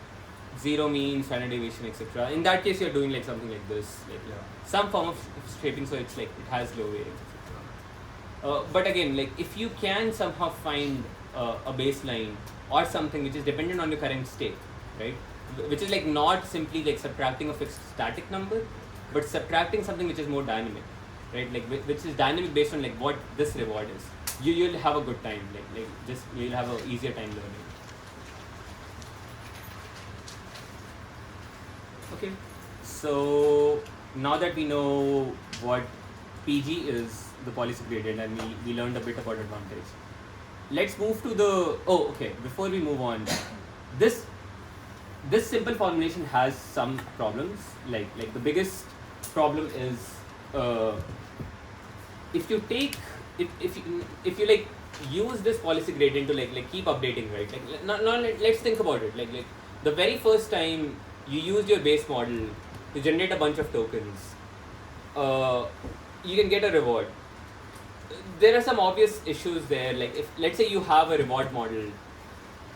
[SPEAKER 3] zero mean, standard deviation, etc. In that case, you're doing like something like this, like some form of shaping, so it's like it has low variance, etc. But again, like if you can somehow find a baseline or something which is dependent on your current state, right? Which is like not simply like subtracting a fixed static number, but subtracting something which is more dynamic, right? Like which is dynamic based on like what this reward is. You'll have a good time, like just you'll have an easier time learning. Okay, so now that we know what PG is, the policy gradient, and we learned a bit about advantage, let's move to the, before we move on, this simple formulation has some problems. Like the biggest problem is if you take if you like use this policy gradient to like keep updating, right? Like now let's think about it. Like the very first time you use your base model to generate a bunch of tokens, you can get a reward. There are some obvious issues there. Like if let's say you have a reward model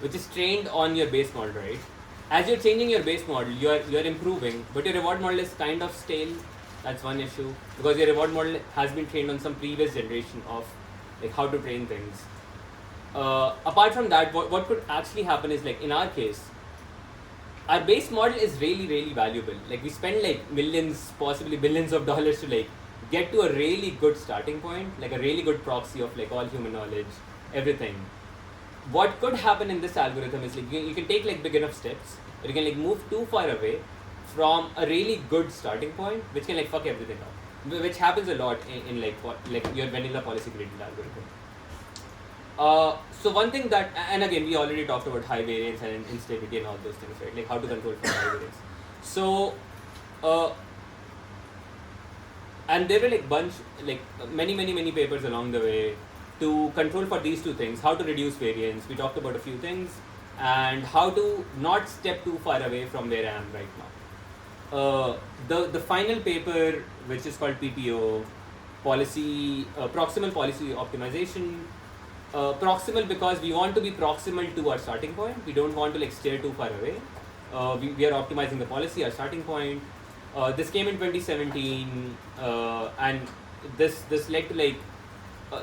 [SPEAKER 3] which is trained on your base model, right? As you're changing your base model, you're improving, but your reward model is kind of stale. That's one issue, because your reward model has been trained on some previous generation of like how to train things. Apart from that, what could actually happen is, like in our case, our base model is really valuable. Like we spend like millions, possibly billions of dollars to like get to a really good starting point, like a really good proxy of like all human knowledge, everything. What could happen in this algorithm is like you can take like big enough steps, but you can like move too far away from a really good starting point, which can like fuck everything up, which happens a lot in like your vanilla policy gradient algorithm. So one thing that, and again we already talked about high variance and instability and all those things, right? Like how to control for high variance. So and there were like many papers along the way to control for these two things, how to reduce variance. We talked about a few things, and how to not step too far away from where I am right now. The final paper, which is called PPO, Proximal Policy Optimization. Proximal because we want to be proximal to our starting point. We don't want to like steer too far away. We are optimizing the policy, our starting point. This came in 2017, and this led to like,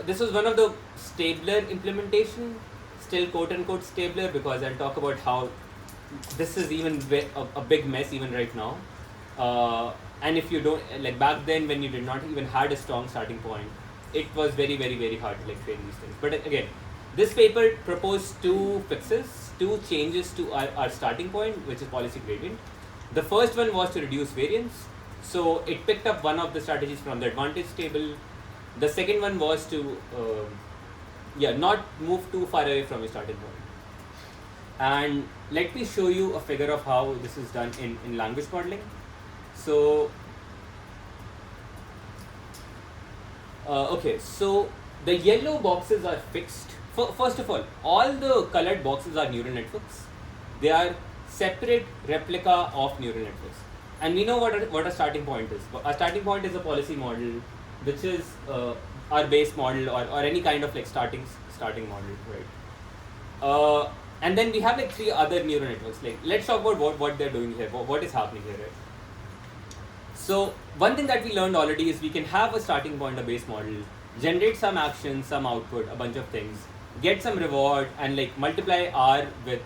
[SPEAKER 3] this was one of the stabler implementation, still quote unquote stabler, because I'll talk about how this is even a big mess even right now. And if you don't, like back then when you did not even had a strong starting point, it was very hard to like train these things. But again, this paper proposed two fixes, two changes to our starting point, which is policy gradient. The first one was to reduce variance. So it picked up one of the strategies from the advantage table. The second one was to not move too far away from your starting point. And let me show you a figure of how this is done in language modeling. So, okay, so the yellow boxes are fixed. First of all the colored boxes are neural networks. They are separate replica of neural networks. And we know what a starting point is. A starting point is a policy model, which is our base model or any kind of like starting model, right? And then we have like three other neural networks. Like, let's talk about what they're doing here, what is happening here, right? So one thing that we learned already is we can have a starting point, a base model, generate some action, some output, a bunch of things, get some reward, and like multiply R with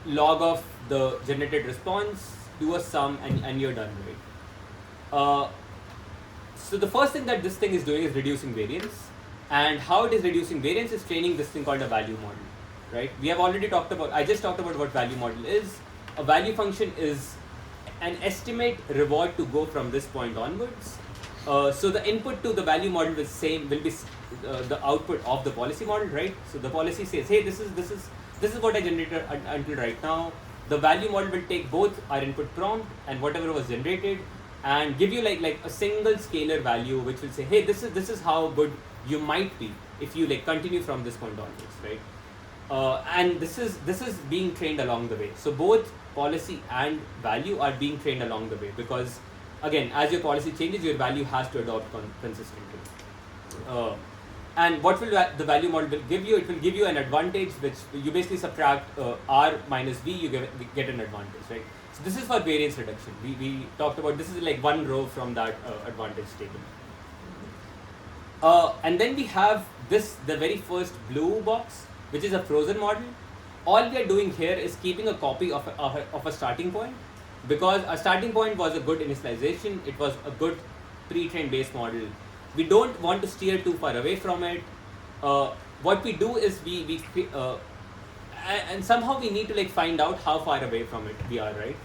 [SPEAKER 3] log of the generated response, do a sum, and you're done, right? So the first thing that this thing is doing is reducing variance. And how it is reducing variance is training this thing called a value model, right? We have already talked about, I just talked about what value model is. A value function is an estimate reward to go from this point onwards. So the input to the value model will be the output of the policy model, right? So the policy says, hey, this is what I generated until right now. The value model will take both our input prompt and whatever was generated and give you like a single scalar value, which will say, hey, this is how good you might be if you like continue from this point onwards, right? And this is being trained along the way. So both policy and value are being trained along the way, because again, as your policy changes, your value has to adopt consistently. And what will the value model will give you? It will give you an advantage, which you basically subtract R minus V, you get an advantage, right? So this is for variance reduction. We talked about, this is like one row from that advantage table. And then we have the very first blue box, which is a frozen model. All we are doing here is keeping a copy of a starting point, because a starting point was a good initialization. It was a good pre-trained base model. We don't want to steer too far away from it. What we do is and somehow we need to like find out how far away from it we are, right?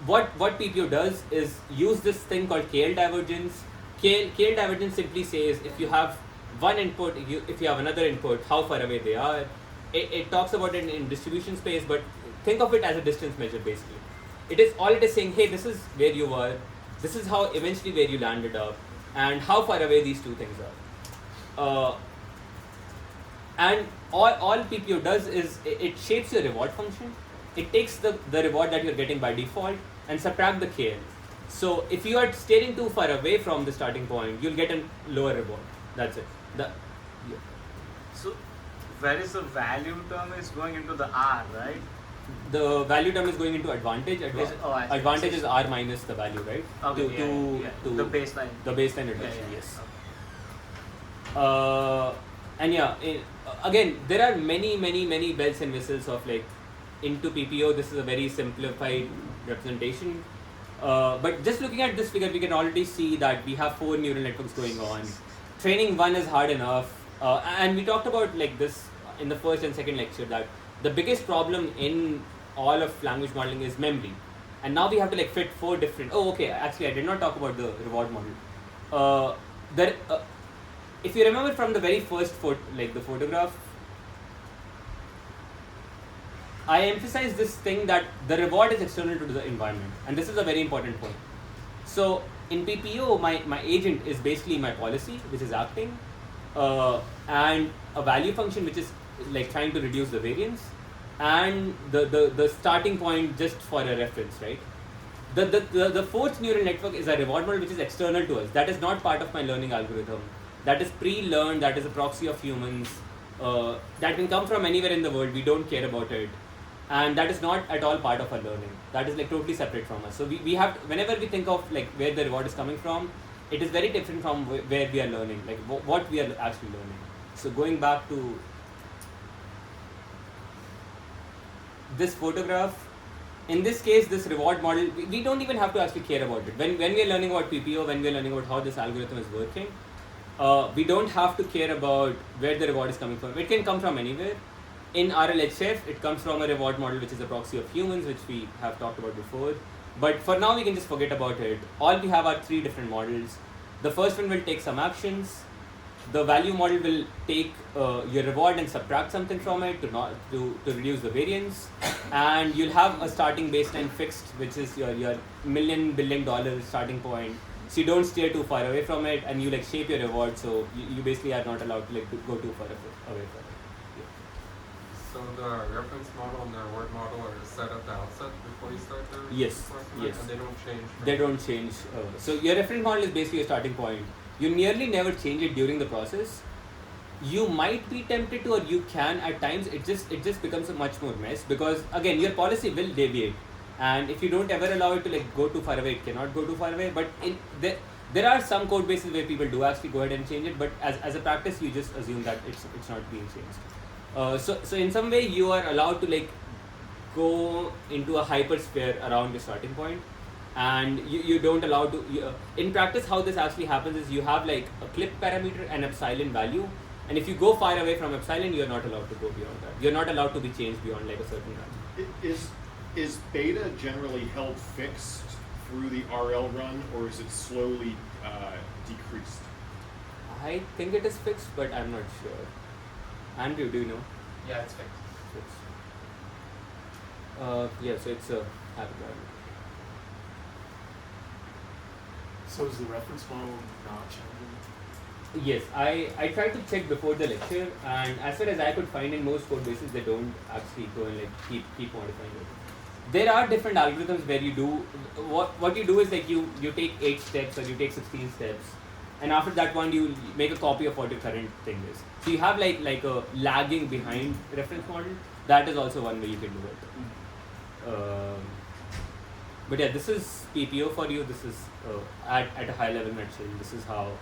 [SPEAKER 3] What PPO does is use this thing called KL divergence. KL divergence simply says if you have one input, if you have another input, how far away they are. It talks about it in distribution space, but think of it as a distance measure basically. It is saying, hey, this is where you were, this is how eventually where you landed up, and how far away these two things are. And all PPO does is it shapes your reward function. It takes the reward that you're getting by default and subtract the KL. So if you are steering too far away from the starting point, you'll get a lower reward. That's it.
[SPEAKER 1] So where is the value term is going into the R, right?
[SPEAKER 3] The value term is going into advantage. Advantage is R minus the value, right?
[SPEAKER 1] Okay, to the baseline.
[SPEAKER 3] The baseline reduction,
[SPEAKER 1] Yeah.
[SPEAKER 3] yes. And again, there are many bells and whistles of like into PPO. This is a very simplified representation. But just looking at this figure, we can already see that we have 4 neural networks going on. Training one is hard enough. And we talked about like this in the first and second lecture, that the biggest problem in all of language modeling is memory. And now we have to like fit 4 different, actually I did not talk about the reward model. If you remember from the very first the photograph, I emphasize this thing that the reward is external to the environment, and this is a very important point. So in PPO, my agent is basically my policy, which is acting, and a value function, which is like trying to reduce the variance, and the starting point just for a reference, right? The fourth neural network is a reward model, which is external to us. That is not part of my learning algorithm. That is pre-learned. That is a proxy of humans. That can come from anywhere in the world. We don't care about it. And that is not at all part of our learning. That is like totally separate from us. So we have to, whenever we think of like where the reward is coming from, it is very different from where we are learning, like what we are actually learning. So going back to this photograph, in this case, this reward model, we don't even have to actually care about it. When we are learning about PPO, when we are learning about how this algorithm is working, we don't have to care about where the reward is coming from. It can come from anywhere. In RLHF, it comes from a reward model which is a proxy of humans, which we have talked about before. But for now, we can just forget about it. All we have are 3 different models. The first one will take some actions. The value model will take your reward and subtract something from it to reduce the variance. And you'll have a starting baseline fixed, which is your $1 billion starting point. So you don't steer too far away from it, and you like shape your reward. So you basically are not allowed to like to go too far away from it.
[SPEAKER 4] So the reference model and the reward model are set at the outset before you start the
[SPEAKER 3] Yes,
[SPEAKER 4] reinforcement,
[SPEAKER 3] yes.
[SPEAKER 4] and they don't change.
[SPEAKER 3] They don't change. So your reference model is basically your starting point. You nearly never change it during the process. You might be tempted to, or you can at times. It just becomes a much more mess, because again your policy will deviate, and if you don't ever allow it to like go too far away, it cannot go too far away. But there are some code bases where people do actually go ahead and change it, but as a practice, you just assume that it's not being changed. So in some way you are allowed to like go into a hypersphere around your starting point, and you don't allow to in practice how this actually happens is you have like a clip parameter and epsilon value, and if you go far away from epsilon, you're not allowed to go beyond that. You're not allowed to be changed beyond like a certain value.
[SPEAKER 7] Is beta generally held fixed through the RL run, or is it slowly decreased?
[SPEAKER 3] I think it is fixed, but I'm not sure. Andrew, do you know?
[SPEAKER 8] Yeah, it's fixed.
[SPEAKER 3] Fixed. Yeah, so it's a happy value.
[SPEAKER 9] So is the reference model not changing?
[SPEAKER 3] Yes, I tried to check before the lecture, and as far as I could find in most code bases, they don't actually go and like keep modifying it. There are different algorithms where you do what you do is like you take 8 steps or you take 16 steps, and after that one you make a copy of what your current thing is. So you have like a lagging behind reference model. That is also one way you can do it. But yeah, this is PPO for you. This is at a high level nutshell. This is how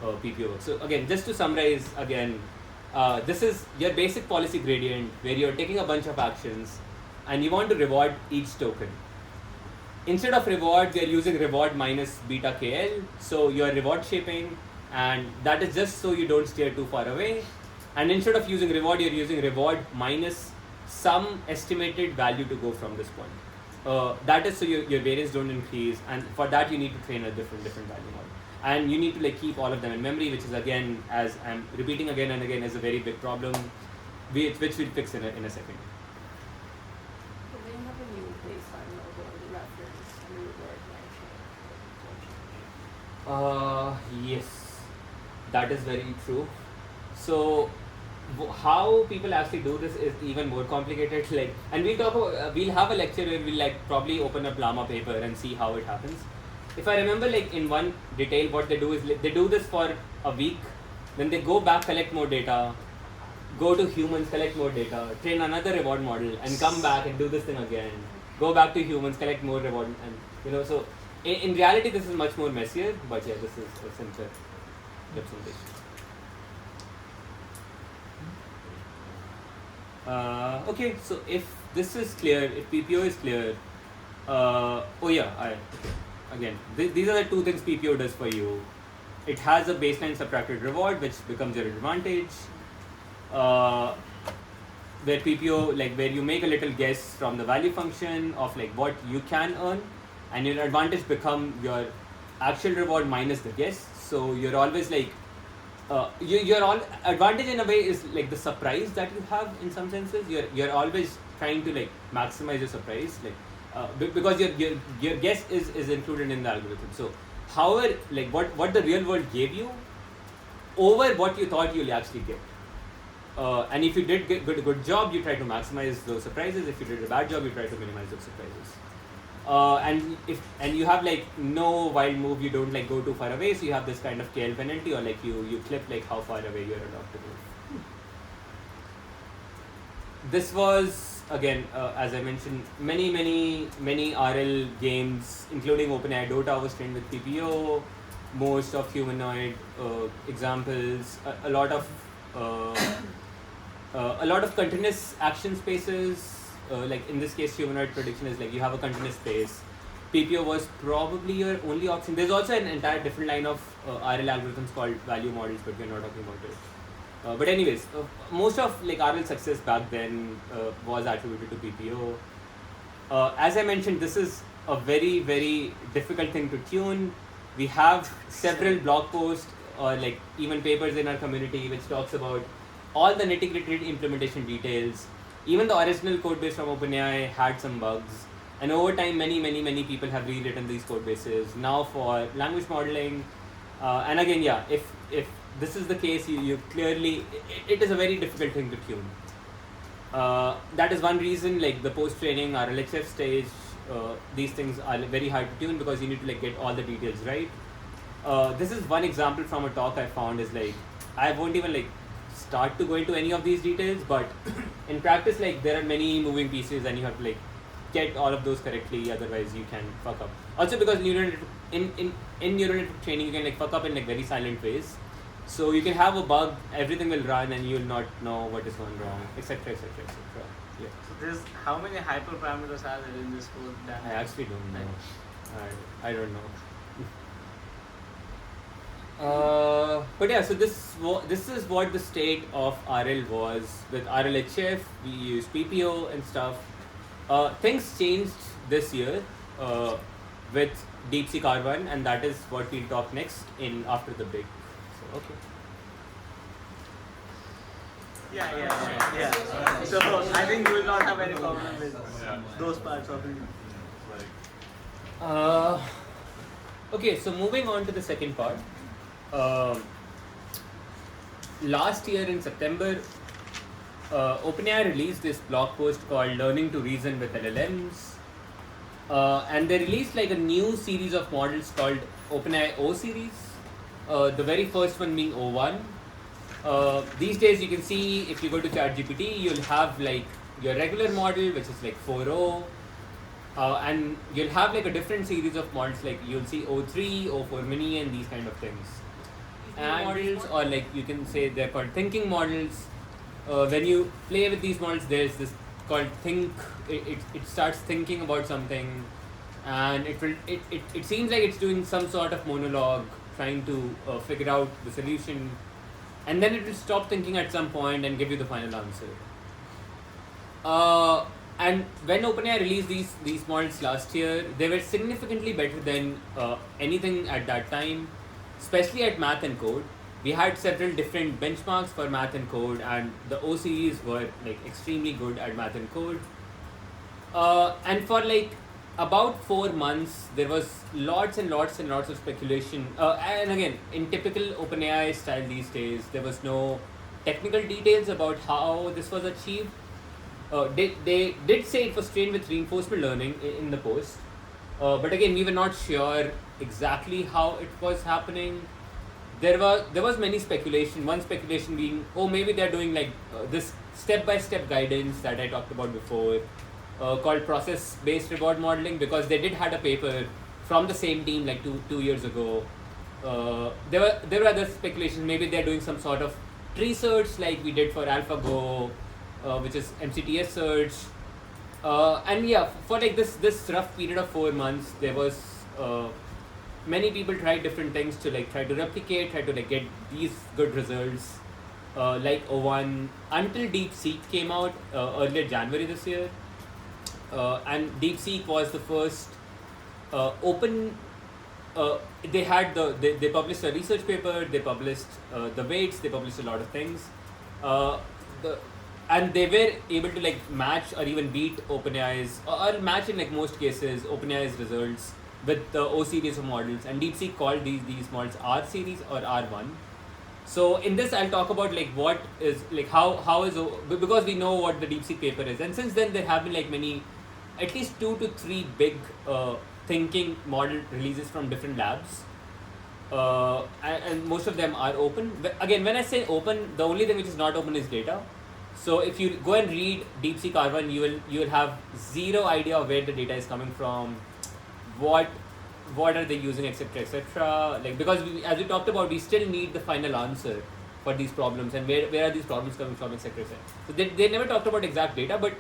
[SPEAKER 3] PPO works. So again, just to summarize again, this is your basic policy gradient where you're taking a bunch of actions and you want to reward each token. Instead of reward, we are using reward minus beta KL. So you are reward shaping, and that is just so you don't steer too far away. And instead of using reward, you're using reward minus some estimated value to go from this point. That is so your variance don't increase, and for that you need to train a different value model. And you need to like keep all of them in memory, which is again, as I'm repeating again and again, is a very big problem, which we'll fix in a second.
[SPEAKER 10] Do they have a new baseline logo or the reference and reward matching?
[SPEAKER 3] Yes, that is very true. So how people actually do this is even more complicated. Like, and we'll talk about, we'll have a lecture where we'll like probably open up Llama paper and see how it happens. If I remember like in one detail, what they do is they do this for a week, then they go back, collect more data, go to humans, collect more data, train another reward model, and come back and do this thing again. Go back to humans, collect more reward, and so in reality this is much more messier, but yeah, this is a simpler representation. Okay, so if this is clear, if PPO is clear, again, these are the 2 things PPO does for you. It has a baseline subtracted reward, which becomes your advantage. Where PPO, like where you make a little guess from the value function of like what you can earn, and your advantage become your actual reward minus the guess. So you're always like, your all advantage in a way is like the surprise that you have in some senses. You're always trying to like maximize your surprise, like because your guess is included in the algorithm. So however, like what the real world gave you over what you thought you'll actually get. And if you did get a good job, you try to maximize those surprises. If you did a bad job, you try to minimize those surprises. And you have like no wild move, you don't like go too far away, so you have this kind of KL penalty, or like you clip like how far away you're allowed to go. This was again, as I mentioned, many RL games, including OpenAI Dota, was trained with PPO. Most of humanoid examples, a lot of continuous action spaces like in this case, humanoid prediction is like you have a continuous space. PPO was probably your only option. There's also an entire different line of RL algorithms called value models, but we're not talking about it. But anyways, most of like RL success back then was attributed to PPO. As I mentioned, this is a very, very difficult thing to tune. We have several blog posts or like even papers in our community which talks about all the nitty-gritty implementation details. Even the original code base from OpenAI had some bugs. And over time, many people have rewritten these code bases. Now for language modeling, and again, yeah, if this is the case, you clearly, it is a very difficult thing to tune. That is one reason, like the post-training or LHF stage, these things are very hard to tune because you need to like get all the details right. This is one example from a talk I found is like, I won't even like start to go into any of these details, but in practice, like there are many moving pieces and you have to like get all of those correctly, otherwise you can fuck up. Also because in neural network training you can like fuck up in like very silent ways. So you can have a bug, everything will run and you will not know what is going wrong, etc. Yeah.
[SPEAKER 1] So there's how many hyperparameters are there in this code? Dan?
[SPEAKER 3] I actually don't know. I don't know. But yeah, so this is what the state of RL was. With RLHF, we use PPO and stuff. Things changed this year with DeepSeek R1, and that is what we'll talk next in after the break. So okay.
[SPEAKER 1] Yeah. So I think you will not have any problem with those parts of it.
[SPEAKER 3] Okay, so moving on to the second part. Last year in September, OpenAI released this blog post called Learning to Reason with LLMs. And they released like a new series of models called OpenAI O series. The very first one being O1. These days you can see if you go to ChatGPT, you'll have like your regular model, which is like 4.0. And you'll have like a different series of models, like you'll see O3, O4 mini and these kind of things. And models, or like you can say they're called thinking models. When you play with these models, there's this called think. It starts thinking about something, and it seems like it's doing some sort of monologue, trying to figure out the solution, and then it will stop thinking at some point and give you the final answer. And when OpenAI released these models last year, they were significantly better than anything at that time, especially at math and code. We had several different benchmarks for math and code, and the O series were like extremely good at math and code. And for like about 4 months, there was lots and lots of speculation. And again, in typical OpenAI style these days, there was no technical details about how this was achieved. They did say it was trained with reinforcement learning in the post, but again, we were not sure exactly how it was happening. There was many speculation. One speculation being, oh, maybe they're doing like this step-by-step guidance that I talked about before, called process-based reward modeling, because they did had a paper from the same team like two years ago. There were other speculations. Maybe they're doing some sort of tree search like we did for AlphaGo, which is MCTS search. And yeah, for like this rough period of 4 months, there was many people tried different things to like try to replicate, try to like get these good results, like O1, until DeepSeek came out earlier January this year. And DeepSeek was the first open. They had they published a research paper, they published the weights, they published a lot of things. And they were able to like match or even beat OpenAI's, or match in like most cases OpenAI's results with the O series of models, and DeepSeek called these models R series or R1. So in this I'll talk about like what is like how is because we know what the DeepSeek paper is, and since then there have been like many, at least 2 to 3 big thinking model releases from different labs. And most of them are open. Again, when I say open, the only thing which is not open is data. So if you go and read DeepSeek R1, you will have zero idea of where the data is coming from, what are they using, etc. Like, because as we talked about, we still need the final answer for these problems and where are these problems coming from, etc. So they never talked about exact data, but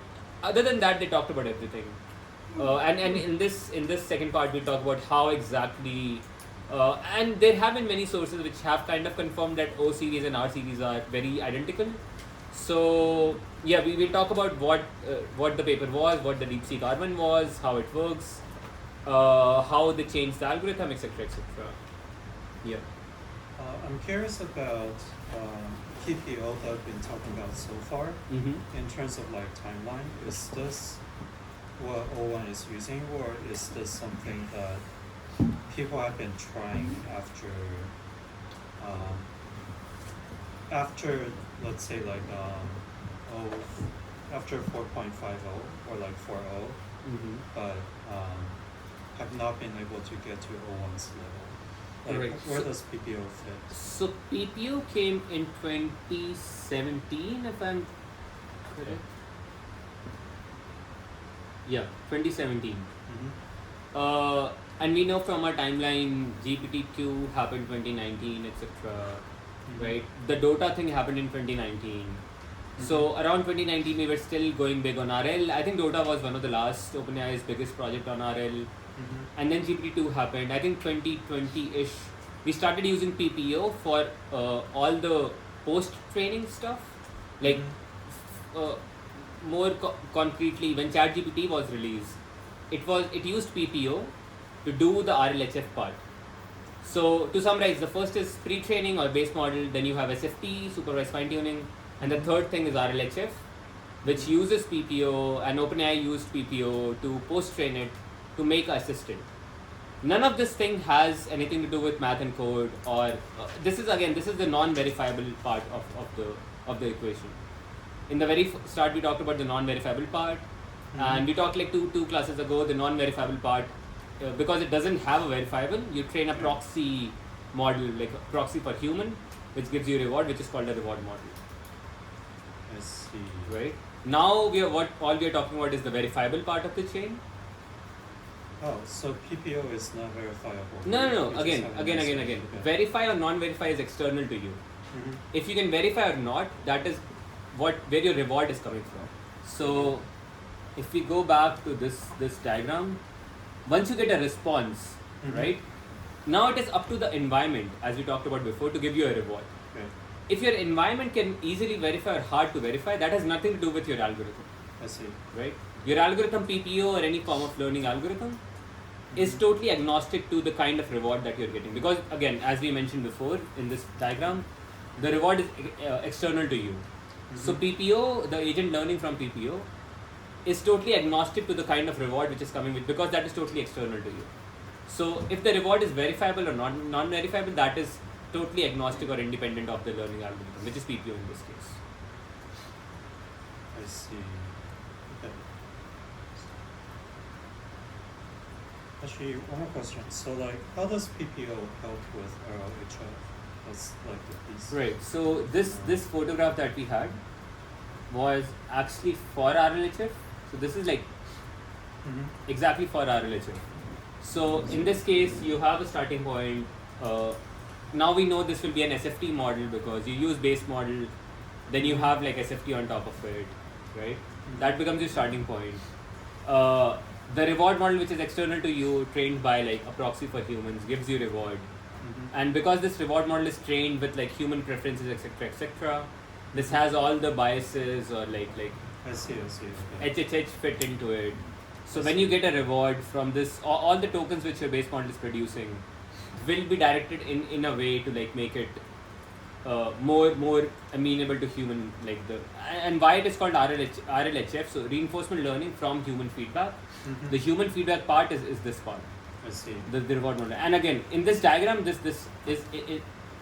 [SPEAKER 3] other than that, they talked about everything. And in this second part, we'll talk about how exactly. And there have been many sources which have kind of confirmed that O series and R series are very identical. So yeah, we will talk about what the paper was, what the DeepSeek R1 was, how it works, how they changed the algorithm, etc., etc. Yeah.
[SPEAKER 6] I'm curious about PPO that we've been talking about so far.
[SPEAKER 3] Mm-hmm.
[SPEAKER 6] In terms of like timeline, is this what O1 is using, or is this something that people have been trying after let's say like after 4.50 or like 4.0, but have not been able to get to O1's level. Like,
[SPEAKER 3] Right.
[SPEAKER 6] where does PPO fit?
[SPEAKER 3] So PPO came in 2017, if I'm correct. Yeah, 2017. And we know from our timeline, GPT-2 happened 2019, etc. Right? The Dota thing happened in 2019. So around 2019, we were still going big on RL. I think Dota was one of the last OpenAI's biggest project on RL. And then GPT-2 happened. I think 2020-ish, we started using PPO for all the post-training stuff. Like more concretely, when ChatGPT was released, it used PPO to do the RLHF part. So to summarize, the first is pre-training or base model, then you have SFT, supervised fine-tuning, and the third thing is RLHF, which uses PPO, and OpenAI used PPO to post-train it to make assistant. None of this thing has anything to do with math and code, or this is the non-verifiable part of the equation. In the very start, we talked about the non-verifiable part, and we talked like two classes ago, the non-verifiable part, because it doesn't have a verifiable, you train a proxy model, like a proxy for human, which gives you a reward, which is called a reward model.
[SPEAKER 6] I see.
[SPEAKER 3] Right? Now we are talking about is the verifiable part of the chain.
[SPEAKER 6] Oh, so PPO is not verifiable.
[SPEAKER 3] No.
[SPEAKER 6] We just
[SPEAKER 3] Again.
[SPEAKER 6] have an answer. Okay.
[SPEAKER 3] Verify or non-verify is external to you. If you can verify or not, that is where your reward is coming from. So if we go back to this diagram, once you get a response, right? Now it is up to the environment, as we talked about before, to give you a reward.
[SPEAKER 6] Okay.
[SPEAKER 3] If your environment can easily verify or hard to verify, that has nothing to do with your algorithm.
[SPEAKER 6] I see.
[SPEAKER 3] Right? Your algorithm, PPO or any form of learning algorithm, is totally agnostic to the kind of reward that you're getting. Because again, as we mentioned before in this diagram, the reward is external to you. So PPO, the agent learning from PPO, is totally agnostic to the kind of reward which is coming with, because that is totally external to you. So if the reward is verifiable or non-verifiable, that is totally agnostic or independent of the learning algorithm, which is PPO in this case.
[SPEAKER 6] I see. Okay. Actually, one more question. So, like, how does PPO help with RLHF? That's like the piece.
[SPEAKER 3] Right. So this photograph that we had was actually for RLHF. So this is like exactly for RLHF. So in this case, you have a starting point. Now we know this will be an SFT model because you use base model, then you have like SFT on top of it, right? That becomes your starting point. The reward model, which is external to you, trained by like a proxy for humans, gives you reward. And because this reward model is trained with like human preferences, etc., etc., this has all the biases or like
[SPEAKER 6] I see. Okay.
[SPEAKER 3] HHH fit into it. So when you get a reward from this, all the tokens which your base model is producing will be directed in a way to like make it more amenable to human, like and why it is called RLHF, so reinforcement learning from human feedback. The human feedback part is this part.
[SPEAKER 6] I see.
[SPEAKER 3] The reward model. And again, in this diagram, this is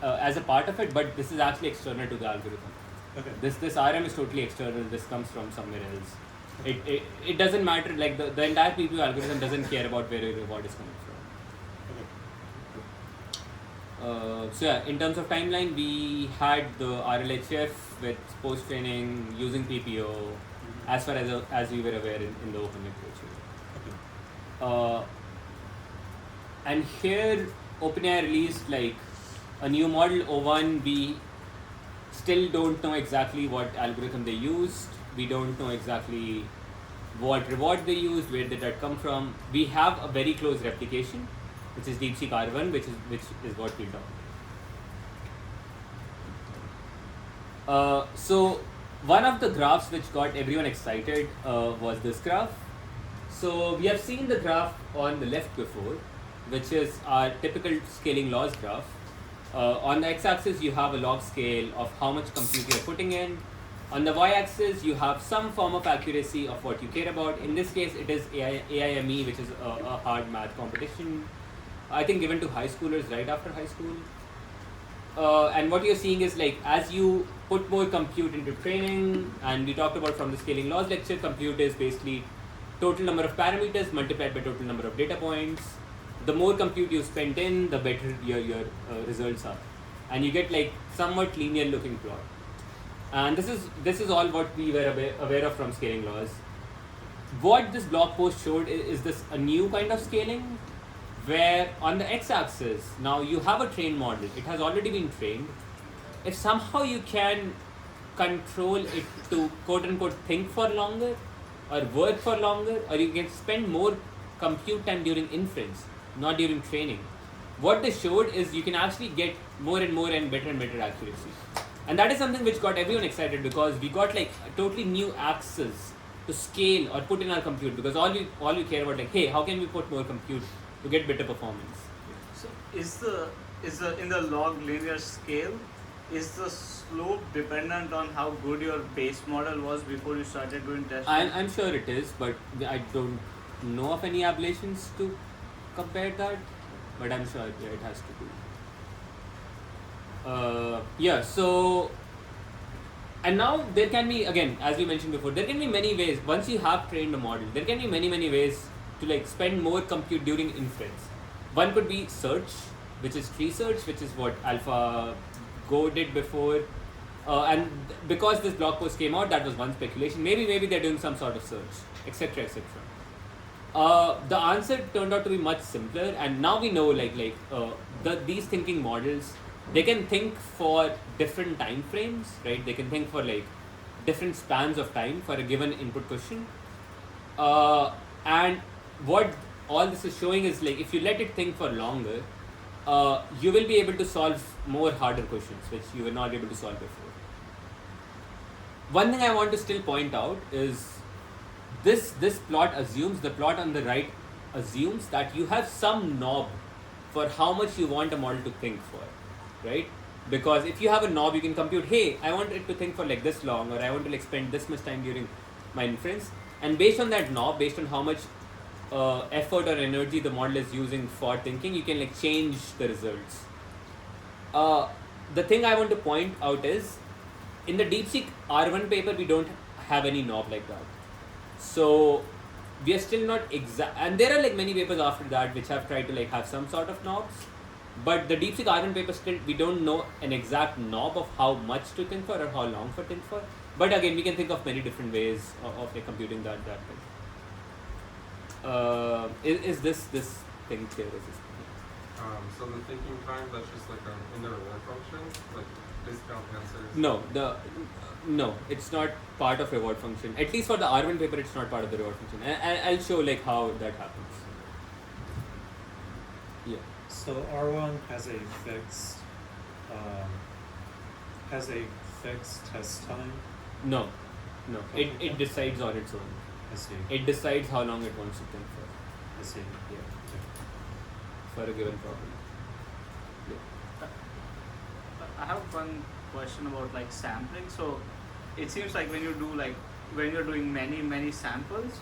[SPEAKER 3] as a part of it, but this is actually external to the algorithm.
[SPEAKER 6] Okay.
[SPEAKER 3] This RM is totally external. This comes from somewhere else. It doesn't matter. Like the entire PPO algorithm doesn't care about where your reward is coming from. So yeah, in terms of timeline, we had the RLHF with post training using PPO, as far as we were aware in the open literature. And here OpenAI released like a new model O1. We still don't know exactly what algorithm they used. We don't know exactly what reward they used, where did that come from. We have a very close replication, which is DeepSeek R1, which is what we talk. So one of the graphs which got everyone excited was this graph. So we have seen the graph on the left before, which is our typical scaling laws graph. On the x-axis, you have a log scale of how much compute you're putting in. On the y-axis, you have some form of accuracy of what you care about. In this case, it is AIME, which is a hard math competition, I think given to high schoolers right after high school. And what you're seeing is like as you put more compute into training, and we talked about from the scaling laws lecture, compute is basically total number of parameters multiplied by total number of data points. The more compute you spend in, the better your results are, and you get like somewhat linear looking plot. And this is all what we were aware of from scaling laws. What this blog post showed is this a new kind of scaling, where on the x-axis now you have a trained model. It has already been trained. If somehow you can control it to quote unquote think for longer or work for longer, or you can spend more compute time during inference, not during training. What this showed is you can actually get more and more and better accuracy. And that is something which got everyone excited, because we got like a totally new axis to scale or put in our compute, because all we care about like, hey, how can we put more compute to get better performance?
[SPEAKER 1] So is the in the log linear scale, is the slope dependent on how good your base model was before you started doing testing?
[SPEAKER 3] I'm sure it is, but I don't know of any ablations to compare that, but I'm sure it has to do. So, and now there can be, again, as we mentioned before, there can be many ways. Once you have trained a model, there can be many ways to like spend more compute during inference. One could be search, which is tree search, which is what AlphaGo did before. And because this blog post came out, that was one speculation. Maybe they're doing some sort of search, etc. The answer turned out to be much simpler, and now we know these thinking models, they can think for different time frames, right? They can think for like different spans of time for a given input question. And what all this is showing is like if you let it think for longer, you will be able to solve more harder questions which you were not able to solve before. One thing I want to still point out is this plot assumes, the plot on the right assumes that you have some knob for how much you want a model to think for, right? Because if you have a knob, you can compute, hey, I want it to think for like this long, or I want to like spend this much time during my inference, and based on that knob, based on how much effort or energy the model is using for thinking, you can like change the results. The thing I want to point out is in the DeepSeek R1 paper, we don't have any knob like that. So we are still not exact, and there are like many papers after that which have tried to like have some sort of knobs, but the DeepSeek R1 paper still we don't know an exact knob of how much to think for or how long to think for. But again, we can think of many different ways of like computing that way. Is this thing clear?
[SPEAKER 4] So the thinking time, that's just like in the reward function, like discount answers.
[SPEAKER 3] No, it's not part of reward function. At least for the R1 paper, it's not part of the reward function. I'll show like how that happens. Yeah.
[SPEAKER 6] So R1 has a fixed test time.
[SPEAKER 3] No. It decides on its own.
[SPEAKER 6] I see.
[SPEAKER 3] It decides how long it wants to think for.
[SPEAKER 6] I see.
[SPEAKER 3] Yeah. For a given problem. Yeah.
[SPEAKER 1] I have one question about like sampling. So it seems like when you're doing many samples,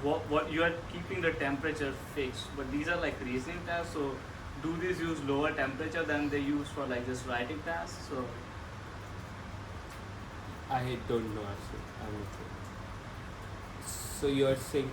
[SPEAKER 1] what you are keeping the temperature fixed, but these are like reasoning tasks. So do these use lower temperature than they use for like just writing tasks? So
[SPEAKER 3] I don't know actually. I'm not sure. So you're saying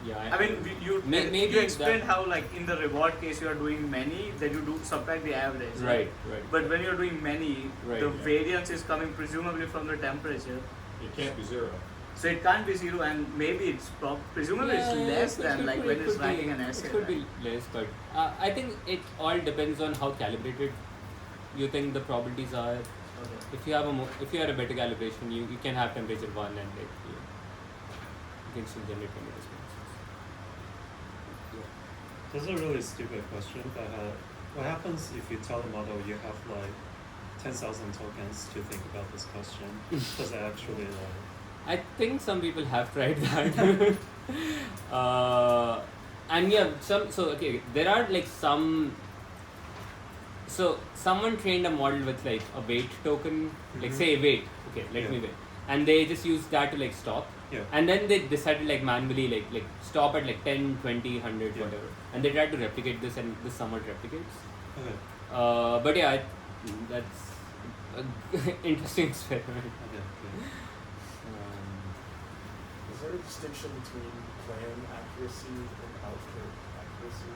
[SPEAKER 1] you explained how like in the reward case you are doing many, then you do subtract the average.
[SPEAKER 3] Right.
[SPEAKER 1] But when you're doing many, the variance is coming presumably from the temperature.
[SPEAKER 7] It can't be zero.
[SPEAKER 1] So it can't be zero, and maybe it's presumably it's less than like when it's writing an essay.
[SPEAKER 3] It could be less, but I think it all depends on how calibrated you think the probabilities are.
[SPEAKER 1] Okay.
[SPEAKER 3] If you have a better calibration, you can have temperature 1 and like can still generate many responses.
[SPEAKER 6] This is a really stupid question, but what happens if you tell the model you have like 10,000 tokens to think about this question? Does it actually like...
[SPEAKER 3] I think some people have tried that. And yeah, there are like some. So someone trained a model with like a weight token, like say weight. Okay, let me wait, and they just used that to like stop.
[SPEAKER 6] Yeah.
[SPEAKER 3] And then they decided like manually like stop at like 10, 20, 100,
[SPEAKER 6] Yeah.
[SPEAKER 3] whatever. And they tried to replicate this, and this somewhat replicates.
[SPEAKER 6] Okay.
[SPEAKER 3] But yeah, that's an interesting experiment.
[SPEAKER 6] Okay.
[SPEAKER 9] Is there a distinction between plan accuracy and output accuracy?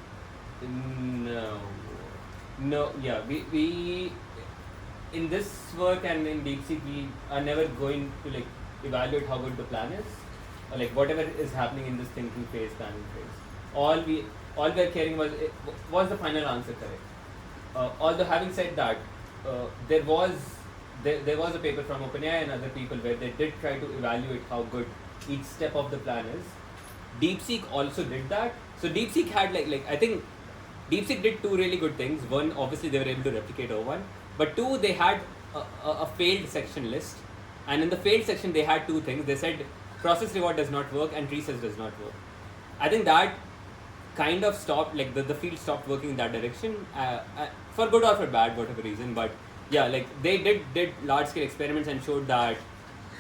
[SPEAKER 3] No, yeah, we in this work and in DeepSeek we are never going to like evaluate how good the plan is, or like whatever is happening in this thinking phase, planning phase. All we are caring was the final answer correct. Although having said that, there was a paper from OpenAI and other people where they did try to evaluate how good each step of the plan is. DeepSeek also did that. So DeepSeek had like I think DeepSeek did two really good things. One, obviously they were able to replicate O1, but two, they had a failed section list, and in the failed section they had two things. They said process reward does not work and tree search does not work. I think that kind of stopped, like the field stopped working in that direction, for good or for bad, whatever reason. But yeah, like they did large scale experiments and showed that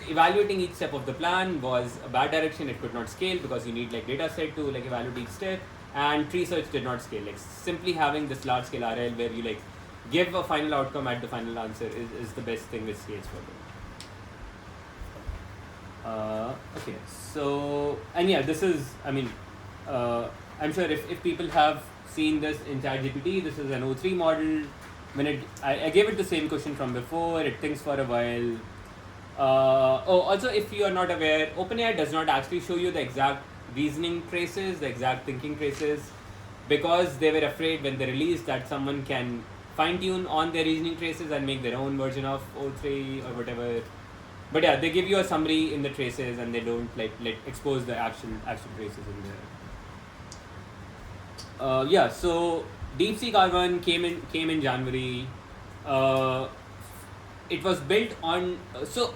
[SPEAKER 3] evaluating each step of the plan was a bad direction. It could not scale because you need like data set to like evaluate each step, and tree search did not scale. Like simply having this large scale RL where you like give a final outcome at the final answer is the best thing which scales for them. Okay, so and yeah, this is, I mean, I'm sure if people have seen this in ChatGPT, this is an O3 model. When I gave it the same question from before, it thinks for a while. Also, if you are not aware, OpenAI does not actually show you the exact reasoning traces, the exact thinking traces, because they were afraid when they released that someone can fine-tune on their reasoning traces and make their own version of O3 or whatever. But yeah, they give you a summary in the traces and they don't like expose the actual traces in there. Yeah, so DeepSeek R1 came in January. It was built on so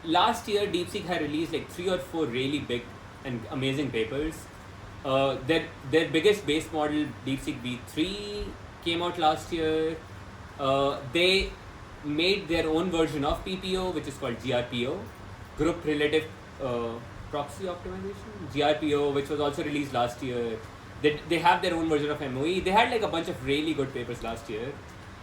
[SPEAKER 3] last year DeepSeek had released like 3 or 4 really big and amazing papers. Their biggest base model, DeepSeek V3, came out last year. They made their own version of PPO, which is called GRPO, Group Relative Proxy Optimization, GRPO, which was also released last year. They have their own version of MOE. They had like a bunch of really good papers last year.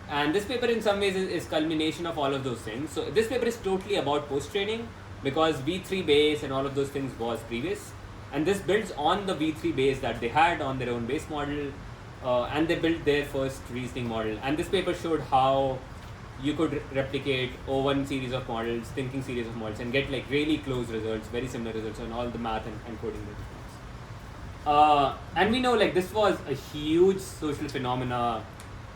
[SPEAKER 3] And this paper in some ways is culmination of all of those things. So this paper is totally about post-training, because V3 base and all of those things was previous. And this builds on the V3 base that they had on their own base model, and they built their first reasoning model. And this paper showed how you could replicate O1 series of models, thinking series of models, and get like really close results, very similar results on all the math and coding response. And we know like this was a huge social phenomena.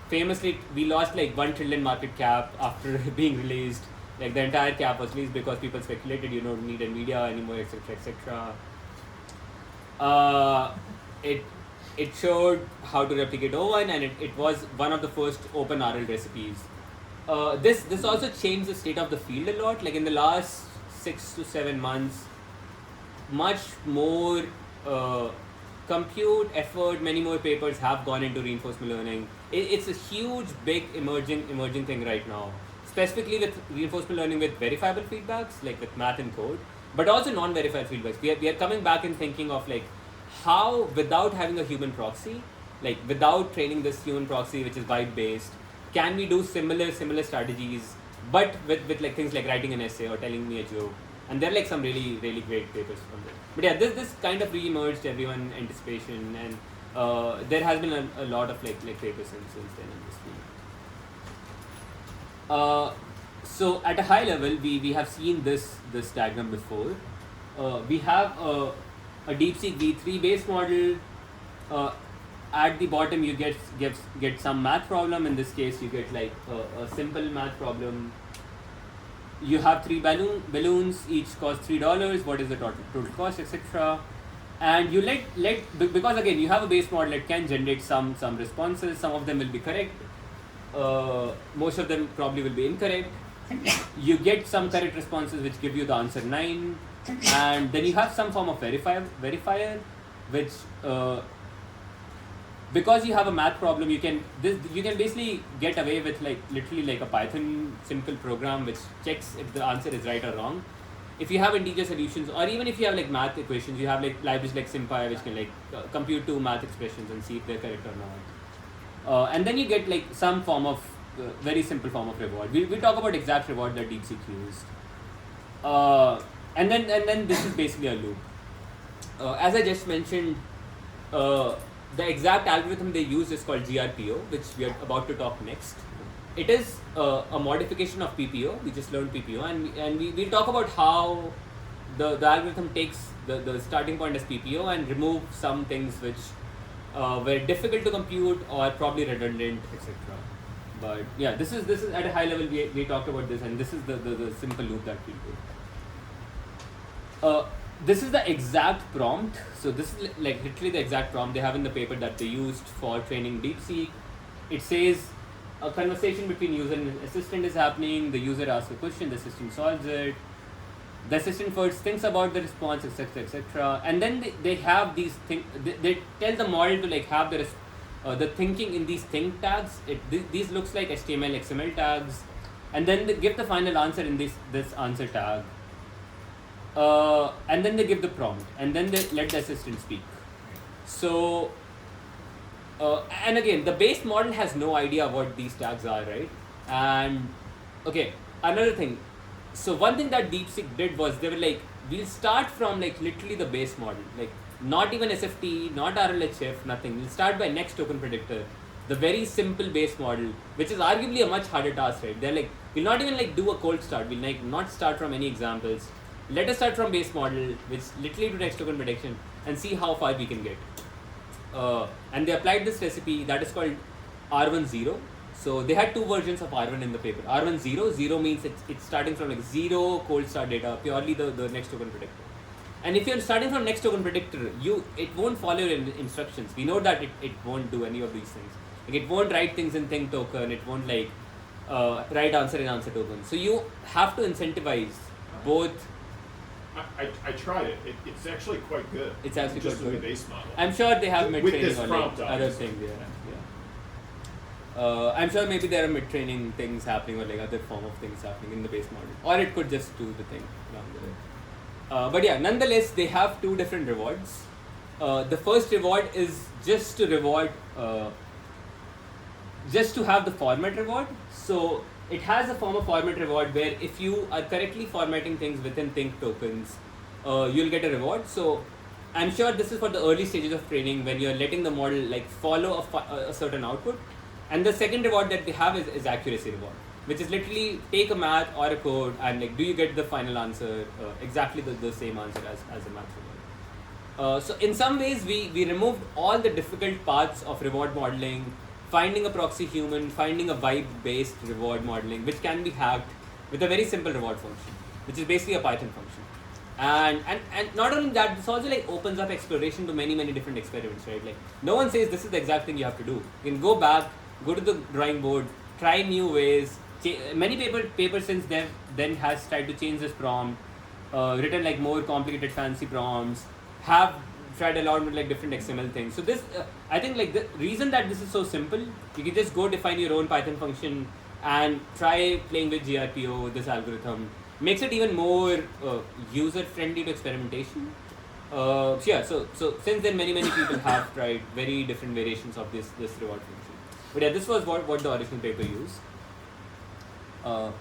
[SPEAKER 3] Famously, we lost like 1 trillion market cap after being released. Like the entire cap was released because people speculated you don't need NVIDIA anymore, etc., etc. It showed how to replicate O1, and it was one of the first open RL recipes. This also changed the state of the field a lot. Like in the last 6 to 7 months, much more compute effort, many more papers have gone into reinforcement learning. It's a huge, big emerging thing right now, specifically with reinforcement learning with verifiable feedbacks, like with math and code, but also non-verified feedbacks. We are coming back and thinking of like how, without having a human proxy, like without training this human proxy which is byte based, can we do similar strategies, but with like things like writing an essay or telling me a joke. And there are like some really great papers from there. But yeah, this kind of re-emerged everyone anticipation, and there has been a lot of like papers since then in this field. So at a high level, we have seen this diagram before. We have a DeepSeek V3 base model. At the bottom, you get some math problem. In this case, you get like a simple math problem. you have three balloons, each cost $3. What is the total cost, etc. And you because again you have a base model, it can generate some responses. Some of them will be correct. Most of them probably will be incorrect. You get some correct responses which give you the answer 9, and then you have some form of verifier, which because you have a math problem, you can basically get away with like literally like a Python simple program which checks if the answer is right or wrong. If you have integer solutions, or even if you have like math equations, you have like libraries like SymPy which can like compute two math expressions and see if they're correct or not. And then you get like some form of very simple form of reward. We talk about exact reward that DeepSeek used. And then this is basically a loop. As I just mentioned, the exact algorithm they use is called GRPO, which we are about to talk next. It is a modification of PPO. We just learned PPO, and we'll talk about how the algorithm takes the starting point as PPO and remove some things which were difficult to compute or probably redundant, etc. But yeah, this is at a high level we talked about this, and this is the simple loop that we do. This is the exact prompt. So this is like literally the exact prompt they have in the paper that they used for training DeepSeek. It says a conversation between user and assistant is happening. The user asks a question, the assistant solves it. The assistant first thinks about the response, etc., etc. And then they have these they tell the model to like have the thinking in these think tags. These looks like HTML, XML tags, and then they give the final answer in this answer tag. And then they give the prompt, and then they let the assistant speak. So, and again, the base model has no idea what these tags are, right? And okay, another thing. So one thing that DeepSeek did was they were like, we'll start from like literally the base model, like not even SFT, not RLHF, nothing. We'll start by next token predictor, the very simple base model, which is arguably a much harder task, right? They're like, we'll not even like do a cold start. We'll like not start from any examples. Let us start from base model, which literally do next token prediction, and see how far we can get. And they applied this recipe that is called R1 0. So they had two versions of R1 in the paper. R1 0 means it's starting from like zero cold start data, purely the next token predictor. And if you're starting from next token predictor, it won't follow your instructions. We know that it won't do any of these things. Like it won't write things in think token. It won't like write answer in answer token. So you have to incentivize both.
[SPEAKER 7] I tried it. It's actually quite good.
[SPEAKER 3] It's actually
[SPEAKER 7] just
[SPEAKER 3] quite
[SPEAKER 7] in
[SPEAKER 3] good.
[SPEAKER 7] the base model.
[SPEAKER 3] I'm sure they have mid
[SPEAKER 7] With
[SPEAKER 3] training
[SPEAKER 7] this
[SPEAKER 3] or
[SPEAKER 7] prompt,
[SPEAKER 3] like other
[SPEAKER 7] obviously.
[SPEAKER 3] things. Yeah. I'm sure maybe there are mid training things happening or like other form of things happening in the base model, or it could just do the thing along the way. But yeah, nonetheless, they have two different rewards. The first reward is just to reward, just to have the format reward. So it has a form of format reward where if you are correctly formatting things within think tokens, you'll get a reward. So I'm sure this is for the early stages of training when you're letting the model like follow a certain output. And the second reward that they have is accuracy reward, which is literally take a math or a code and like do you get the final answer, exactly the same answer as a math reward. So in some ways we removed all the difficult parts of reward modeling, finding a proxy human, finding a vibe based reward modeling which can be hacked with a very simple reward function, which is basically a Python function. And not only that, this also like opens up exploration to many different experiments, right? Like no one says this is the exact thing you have to do. You can go back, go to the drawing board, try new ways. Many papers since then has tried to change this prompt, written like more complicated fancy prompts, have tried a lot with like different XML things. So this, I think like the reason that this is so simple, you can just go define your own Python function and try playing with GRPO, this algorithm, makes it even more user friendly to experimentation. So yeah, so since then many people have tried very different variations of this reward function. But yeah, this was what the original paper used. Are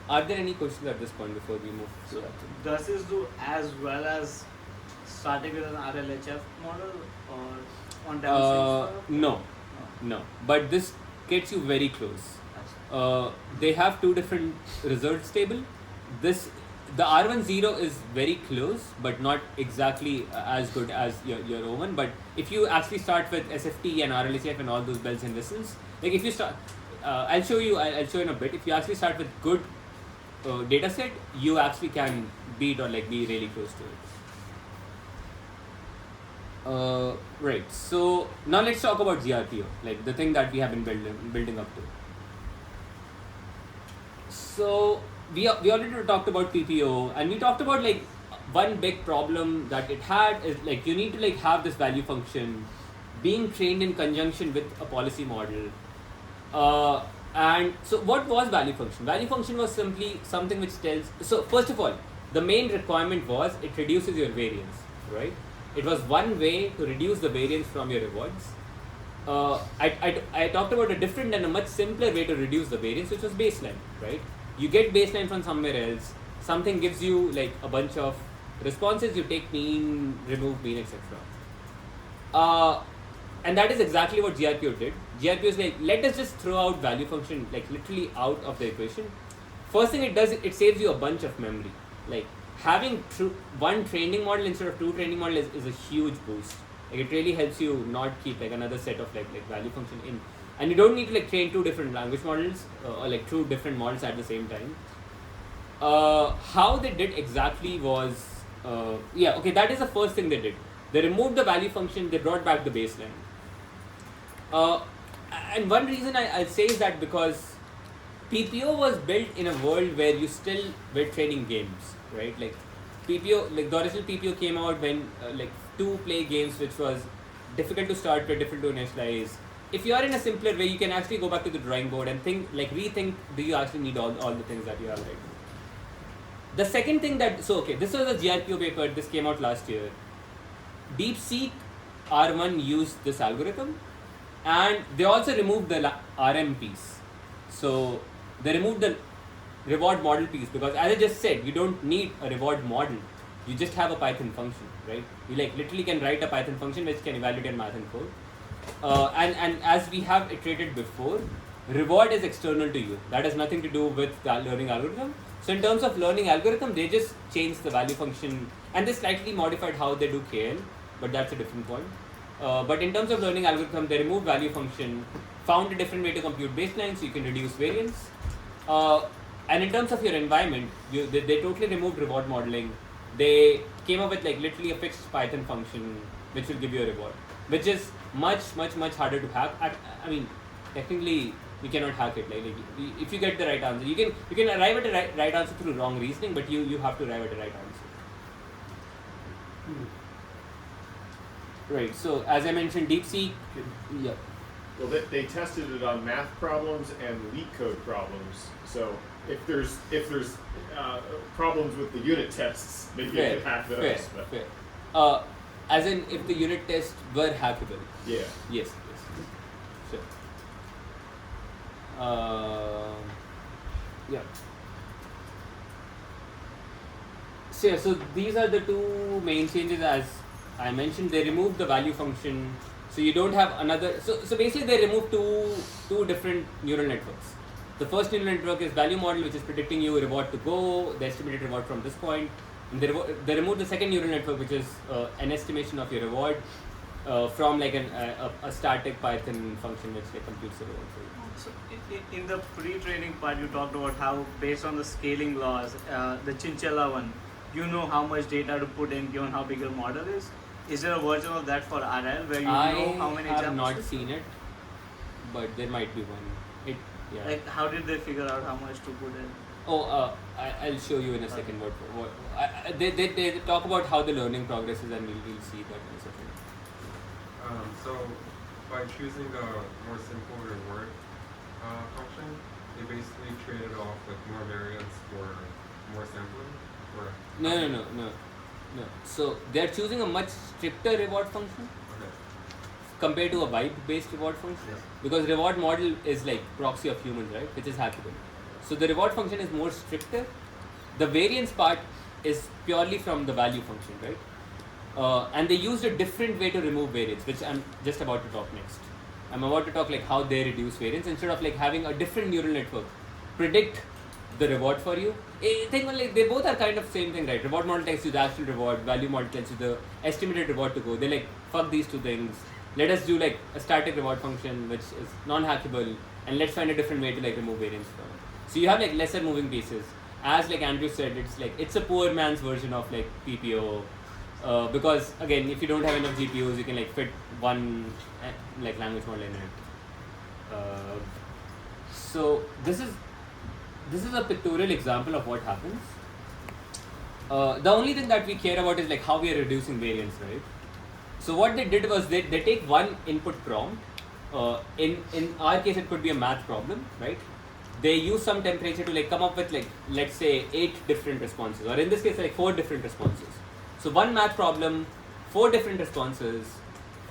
[SPEAKER 3] there any questions at this point before we move to
[SPEAKER 1] So
[SPEAKER 3] that?
[SPEAKER 1] does this do as well as starting with an RLHF model or on downstream stuff?
[SPEAKER 3] No. But this gets you very close. They have two different results table. The R1 0 is very close, but not exactly as good as your O1. But if you actually start with SFT and RLHF and all those bells and whistles, like if you start, I'll show you in a bit. If you actually start with good data set, you actually can beat or like be really close to it. Right. So now let's talk about GRPO, like the thing that we have been building up to. So we already talked about PPO, and we talked about like one big problem that it had is like you need to like have this value function being trained in conjunction with a policy model. And so what was value function? Value function was simply something which tells, so first of all, the main requirement was it reduces your variance, right? It was one way to reduce the variance from your rewards. I talked about a different and a much simpler way to reduce the variance, which was baseline, right? You get baseline from somewhere else, something gives you like a bunch of responses, you take mean, remove mean, etc. And that is exactly what GRPO did. GRPO is like, let us just throw out value function like literally out of the equation. First thing it does, it saves you a bunch of memory. Like having one training model instead of two training models is a huge boost. Like it really helps you not keep like another set of like value function in, and you don't need to like train two different language models or like two different models at the same time. How they did exactly was that is the first thing they did. They removed the value function, they brought back the baseline. And one reason I'll say is that because PPO was built in a world where you still were training games, right? Like PPO, like the original PPO came out when like 2-play games, which was difficult to start with, difficult to initialize. If you are in a simpler way, you can actually go back to the drawing board and rethink, do you actually need all the things that you have right now? The second thing this was a GRPO paper, this came out last year. DeepSeek R1 used this algorithm, and they also removed the RM piece. So they removed the reward model piece because, as I just said, you don't need a reward model. You just have a Python function, right? You like literally can write a Python function which can evaluate math and code. And as we have iterated before, reward is external to you. That has nothing to do with the learning algorithm. So in terms of learning algorithm, they just changed the value function and they slightly modified how they do KL, but that's a different point. But in terms of learning algorithm, they removed value function, found a different way to compute baseline so you can reduce variance. And in terms of your environment, they totally removed reward modeling. They came up with like literally a fixed Python function which will give you a reward, which is much harder to hack. I mean, technically you cannot hack it. Like if you get the right answer, you can arrive at the right answer through wrong reasoning, but you have to arrive at the right answer. Right. So as I mentioned, DeepSeek. Yeah.
[SPEAKER 7] Well, they tested it on math problems and leak code problems. So if there's problems with the unit tests, maybe you can hack those.
[SPEAKER 3] Fair. As in, if the unit tests were hackable.
[SPEAKER 7] Yeah.
[SPEAKER 3] Yes. Sure. Yeah. So these are the two main changes. As I mentioned, they removed the value function, so you don't have another. So basically, they removed two different neural networks. The first neural network is value model, which is predicting you reward to go, the estimated reward from this point. And they removed the second neural network, which is an estimation of your reward from like a static Python function which like computes the reward for you.
[SPEAKER 1] So in the pre-training part, you talked about how based on the scaling laws, the chinchilla one, you know how much data to put in given how big your model is. Is there a version of that for RL where you know how many
[SPEAKER 3] I have
[SPEAKER 1] examples?
[SPEAKER 3] not seen it, but there might be one. Yeah.
[SPEAKER 1] Like how did they figure out how much to put in?
[SPEAKER 3] I'll show you in a second. They talk about how the learning progresses, and we'll see that in a second.
[SPEAKER 4] So by choosing a more simple reward function, they basically traded off with more variance for more sampling. Or
[SPEAKER 3] No. So they're choosing a much stricter reward function compared to a vibe-based reward function, because reward model is like proxy of humans, right? Which is hackable. So the reward function is more stricter. The variance part is purely from the value function, right? And they used a different way to remove variance, which I'm just about to talk next. I'm about to talk like how they reduce variance instead of like having a different neural network predict the reward for you. Like they both are kind of same thing, right? Reward model tells you the actual reward, value model tells you the estimated reward to go. They like fuck these two things. Let us do like a static reward function which is non-hackable, and let's find a different way to like remove variance from it. So you have like lesser moving pieces. as like Andrew said, it's a poor man's version of like PPO. Because again, if you don't have enough GPUs, you can like fit one like language model in it. So this is a pictorial example of what happens. The only thing that we care about is like how we are reducing variance, right? So what they did was they take one input prompt. In our case, it could be a math problem, right? They use some temperature to like come up with like, let's say 8 different responses, or in this case like 4 different responses. So one math problem, 4 different responses.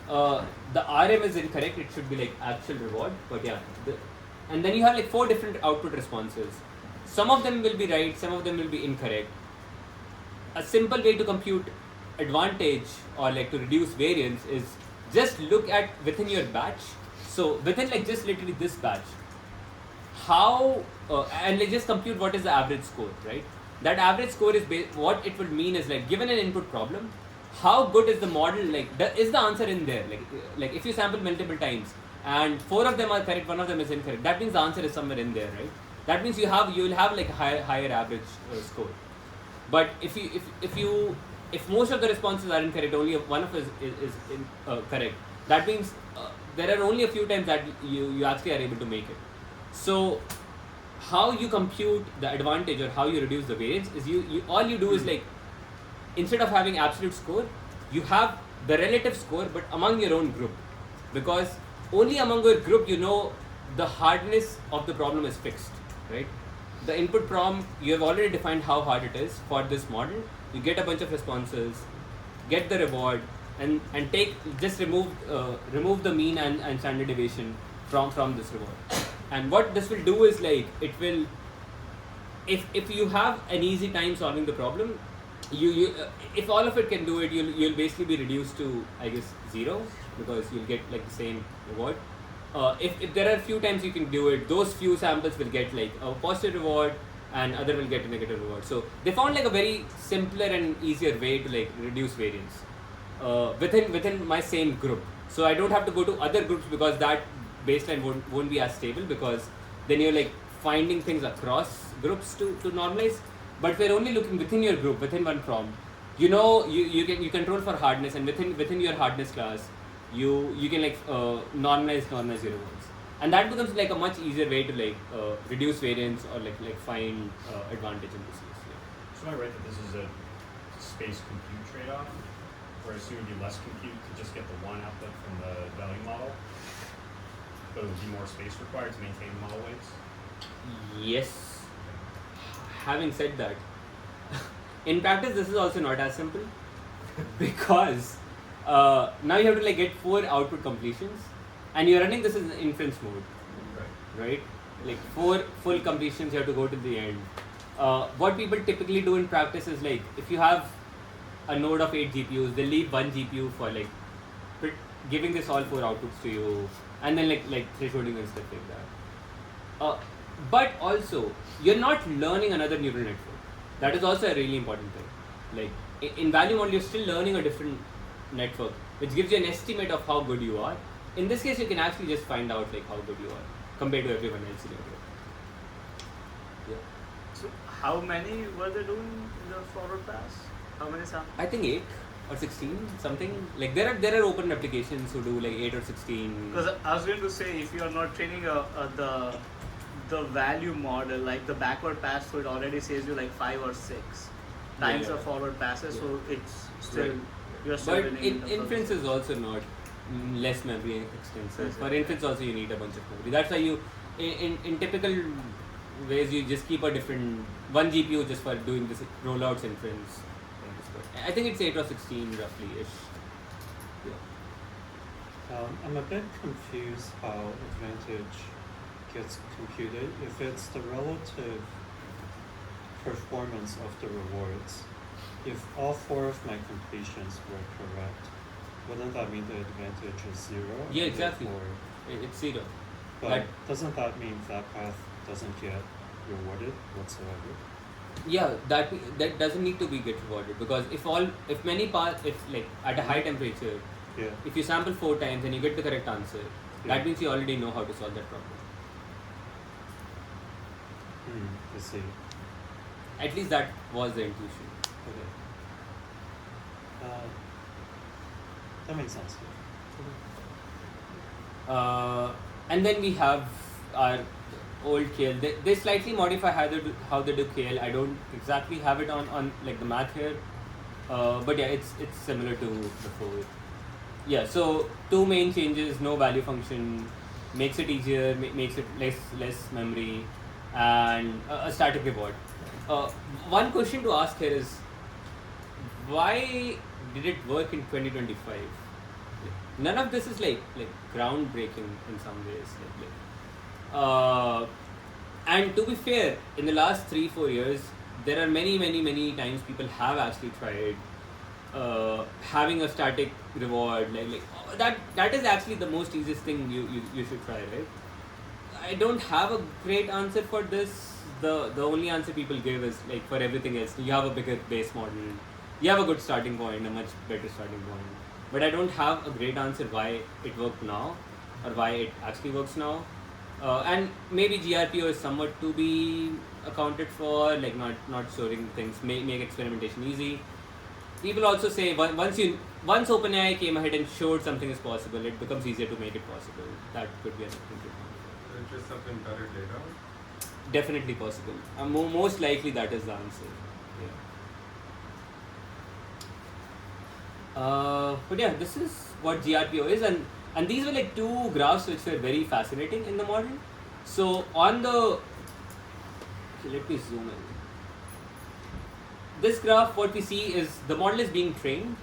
[SPEAKER 3] The RM is incorrect. It should be like actual reward, but yeah. And then you have like 4 different output responses. Some of them will be right, some of them will be incorrect. A simple way to compute advantage or like to reduce variance is just look at within your batch. So within like just literally this batch, how and like just compute what is the average score, right? That average score is what it would mean is like given an input problem, how good is the model, like is the answer in there, like if you sample multiple times and 4 of them are correct, 1 of them is incorrect, that means the answer is somewhere in there, right? That means you will have like higher average score. But if most of the responses are incorrect, only one of is correct, that means there are only a few times that you actually are able to make it. So how you compute the advantage or how you reduce the variance is you all you do is like, instead of having absolute score, you have the relative score but among your own group, because only among your group you know the hardness of the problem is fixed, right? The input prompt, you have already defined how hard it is for this model. You get a bunch of responses, get the reward, and just remove the mean and standard deviation from this reward. And what this will do is like, it will, if you have an easy time solving the problem, you if all of it can do it, you'll basically be reduced to, I guess, 0, because you'll get like the same reward. If there are few times you can do it, those few samples will get like a positive reward and other will get a negative reward. So they found like a very simpler and easier way to like reduce variance within my same group. So I don't have to go to other groups, because that baseline won't be as stable, because then you're like finding things across groups to normalize. But if you're only looking within your group, within one prompt, you control for hardness, and within your hardness class, you can like normalize your rewards, and that becomes like a much easier way to like reduce variance or like find advantage in this case. Yeah.
[SPEAKER 2] So am I right that this is a space compute trade-off, where I assume it would be less compute to just get the one output from the value model, but it would be more space required to maintain model weights?
[SPEAKER 3] Yes. Having said that, in practice this is also not as simple, because now you have to like get 4 output completions, and you're running this in inference mode, right? Like 4 full completions, you have to go to the end. What people typically do in practice is like, if you have a node of 8 GPUs, they leave 1 GPU for like giving this all 4 outputs to you, and then like thresholding and stuff like that. But also, you're not learning another neural network. That is also a really important thing. Like in value model, you're still learning a different network, which gives you an estimate of how good you are. In this case, you can actually just find out like how good you are compared to everyone else in your group. Yeah.
[SPEAKER 1] So how many were they doing in the forward pass? How many samples?
[SPEAKER 3] I think 8 or 16, something. Like there are open applications who do like 8 or 16.
[SPEAKER 1] Because I was going to say, if you are not training the value model, like the backward pass, so it already saves you like 5 or 6 times the forward passes. So it's still you're still.
[SPEAKER 3] But inference is also not less memory extensive. For inference also you need a bunch of memory. That's why you in typical ways you just keep a different 1 GPU just for doing this rollouts inference. I think it's 8 or 16 roughly ish. Yeah.
[SPEAKER 6] I'm a bit confused how advantage gets computed. If it's the relative performance of the rewards, if all 4 of my completions were correct, wouldn't that mean the advantage is 0?
[SPEAKER 3] Yeah, exactly. It's 0.
[SPEAKER 6] But doesn't that mean that path doesn't get rewarded whatsoever?
[SPEAKER 3] Yeah, that doesn't need to be get rewarded, because if many paths, if like at a high temperature, if you sample 4 times and you get the correct answer, that means you already know how to solve that problem.
[SPEAKER 6] I see.
[SPEAKER 3] At least that was the intuition.
[SPEAKER 6] Okay. That makes sense.
[SPEAKER 3] And then we have our old KL. They slightly modify how they do KL. I don't exactly have it on like the math here, but yeah, it's similar to before. Yeah, so two main changes: no value function, makes it easier, makes it less memory, and a static reward. One question to ask here is, why did it work in 2025? None of this is like groundbreaking in some ways. And to be fair, in the last 3-4 years, there are many times people have actually tried having a static reward that is actually the most easiest thing you should try, right? I don't have a great answer for this. The only answer people give is like for everything else, you have a bigger base model, you have a good starting point, a much better starting point. But I don't have a great answer why it worked now or why it actually works now. And maybe GRPO is somewhat to be accounted for, like not storing things, make experimentation easy. People also say once OpenAI came ahead and showed something is possible, it becomes easier to make it possible. That could be another thing.
[SPEAKER 4] Just something better data.
[SPEAKER 3] Definitely possible. Most likely that is the answer. Yeah. But yeah, this is what GRPO is, and these were like two graphs which were very fascinating in the model. So on the, okay, let me zoom in. This graph, what we see is the model is being trained,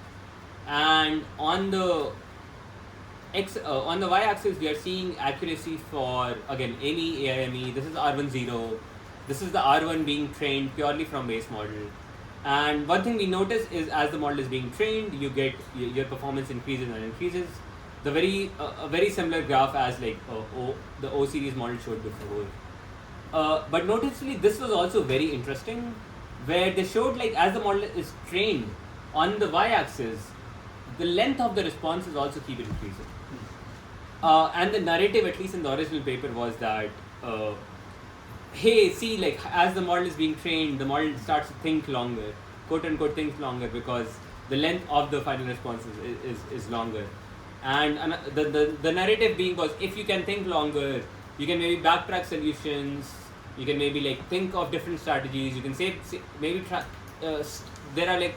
[SPEAKER 3] and on the on the y-axis we are seeing accuracy for, again, any AIME. This is R1 0. This is the R1 being trained purely from base model. And one thing we notice is as the model is being trained, you get your performance increases and increases. The a very similar graph as like the O series model showed before. But noticeably, this was also very interesting, where they showed like as the model is trained on the y-axis, the length of the responses also keep increasing. And the narrative, at least in the original paper, was that hey, see, like as the model is being trained, the model starts to think longer, quote unquote thinks longer, because the length of the final response is longer. And the narrative being was, if you can think longer, you can maybe backtrack solutions, you can maybe like think of different strategies, you can maybe there are like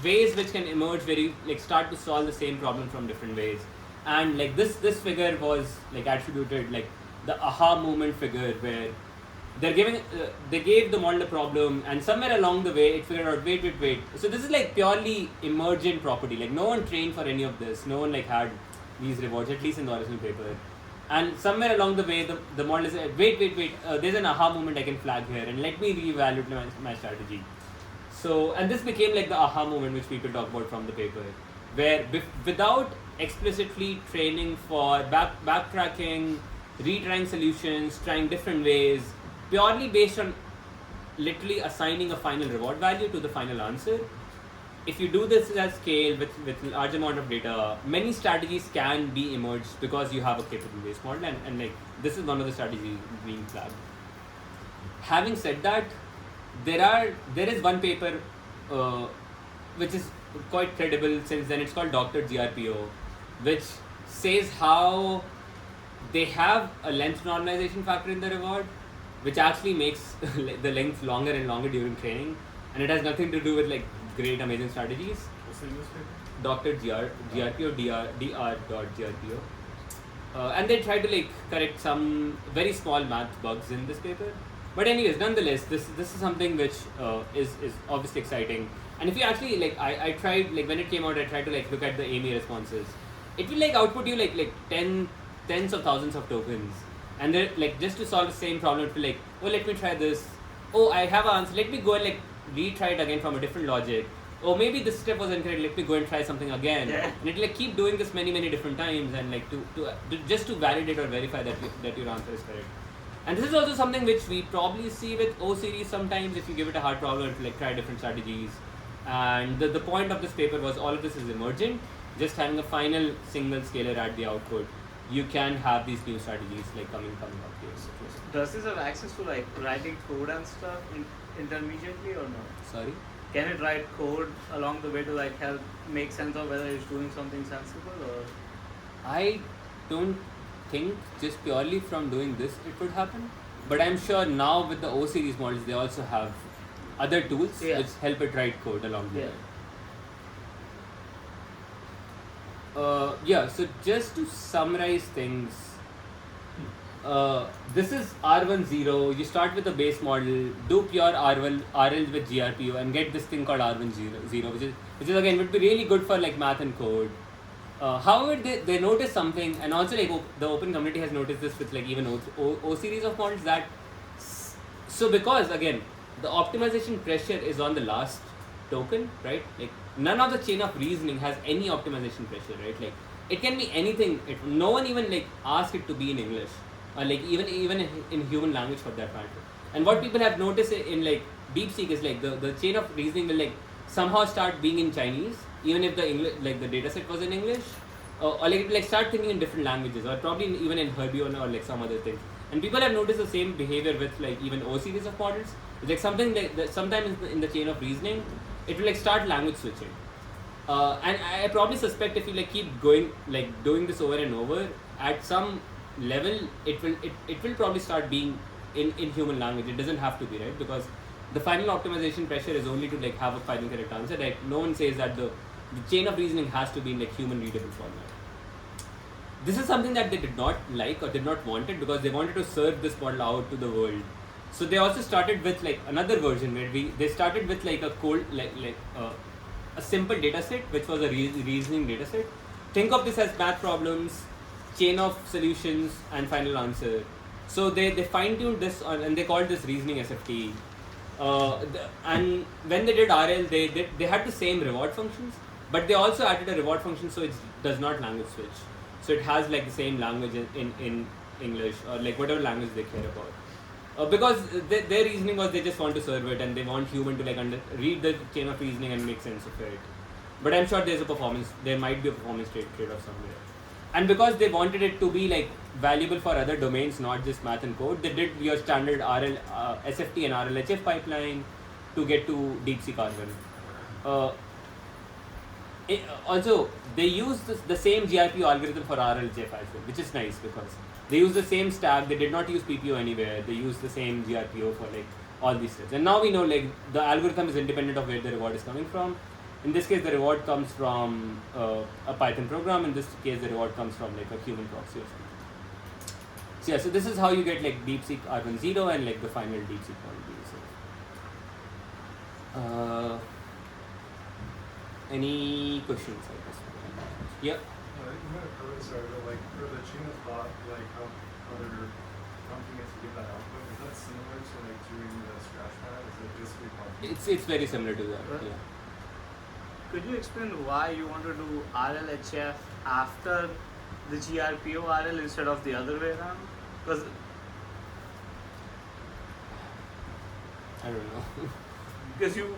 [SPEAKER 3] ways which can emerge where you like start to solve the same problem from different ways. And like this figure was like attributed like the aha moment figure, where they gave the model a problem, and somewhere along the way it figured out, wait. So this is like purely emergent property. Like no one trained for any of this. No one like had these rewards, at least in the original paper. And somewhere along the way, the model is wait. There's an aha moment I can flag here, and let me reevaluate my strategy. So, and this became like the aha moment which people talk about from the paper, where without explicitly training for backtracking, retrying solutions, trying different ways, purely based on literally assigning a final reward value to the final answer. If you do this at scale with large amount of data, many strategies can be emerged because you have a capable base model, and like this is one of the strategies being flagged. Having said that, there is one paper which is quite credible since then. It's called Dr. GRPO, which says how they have a length normalization factor in the reward, which actually makes the length longer and longer during training, and it has nothing to do with like great amazing strategies.
[SPEAKER 2] What's the name of this paper?
[SPEAKER 3] Dr. GRPO, dr.grpo. And they try to like correct some very small math bugs in this paper. But anyways, nonetheless, this is something which is obviously exciting. And if you actually like, I tried like when it came out, I tried to like look at the AME responses. It will like output you like tens of thousands of tokens, and they're like just to solve the same problem. It will like, oh, let me try this. Oh, I have an answer. Let me go and like retry it again from a different logic. Oh, maybe this step was incorrect. Let me go and try something again.
[SPEAKER 1] Yeah.
[SPEAKER 3] And it will like keep doing this many different times, and like to just to validate or verify that your answer is correct. And this is also something which we probably see with O series sometimes. If you give it a hard problem, to like try different strategies. And the point of this paper was all of this is emergent. Just having a final single scalar at the output, you can have these new strategies like coming up here.
[SPEAKER 1] Does this have access to like writing code and stuff intermediately or no?
[SPEAKER 3] Sorry.
[SPEAKER 1] Can it write code along the way to like help make sense of whether it's doing something sensible or?
[SPEAKER 3] I don't think just purely from doing this it would happen, but I'm sure now with the O series models they also have other tools
[SPEAKER 1] Yeah.
[SPEAKER 3] which help it write code along the
[SPEAKER 1] Yeah.
[SPEAKER 3] way. Yeah, so just to summarize things, this is R1 you start with a base model, do pure RL with GRPO and get this thing called R1 which is again would be really good for like math and code. However, they noticed something, and also like the open community has noticed this with like even O series of models that so because again the optimization pressure is on the last token, right? Like none of the chain of reasoning has any optimization pressure, right? Like it can be anything. No one even like asked it to be in English or like even in human language for that matter. And what people have noticed in like DeepSeek is like the chain of reasoning will like somehow start being in Chinese, even if the English like the dataset was in English, or like it will like start thinking in different languages, or probably even in Herbion or like some other things. And people have noticed the same behavior with like even O series of models. It's like something like that sometimes in the chain of reasoning, it will like start language switching. And I probably suspect if you like keep going like doing this over and over, at some level it will probably start being in human language. It doesn't have to be, right? Because the final optimization pressure is only to like have a final correct answer. Like no one says that the chain of reasoning has to be in like human readable format. This is something that they did not like or did not want it because they wanted to serve this model out to the world. So they also started with like another version where they started with like a cold a simple data set which was a reasoning data set. Think of this as math problems, chain of solutions and final answer. So they fine-tuned this and they called this reasoning SFT. And when they did RL, they had the same reward functions, but they also added a reward function so it does not language switch. So it has like the same language in English or like whatever language they care about. Because their reasoning was they just want to serve it and they want human to like read the chain of reasoning and make sense of it. But I'm sure there might be a performance trade-off somewhere. And because they wanted it to be like valuable for other domains, not just math and code, they did your standard RL, SFT and RLHF pipeline to get to DeepSeek R1. Also, they use the same GRPO algorithm for RLHF as well, which is nice because they use the same stack. They did not use PPO anywhere. They use the same GRPO for like all these steps. And now we know like the algorithm is independent of where the reward is coming from. In this case, the reward comes from a Python program. In this case, the reward comes from like a human proxy or something. So yeah, so this is how you get like DeepSeek R1 and like the final DeepSeek model. Any questions? I guess. Yeah.
[SPEAKER 8] You might have covered this already, but like for the chain of thought, like how they're prompting it to give that output, is that similar to like doing the scratch pad? Is it basically prompting?
[SPEAKER 3] It's very similar to that.
[SPEAKER 1] Right.
[SPEAKER 3] Yeah.
[SPEAKER 1] Could you explain why you want to do RLHF after the GRPO RL instead of the other way around? Because
[SPEAKER 3] I don't know.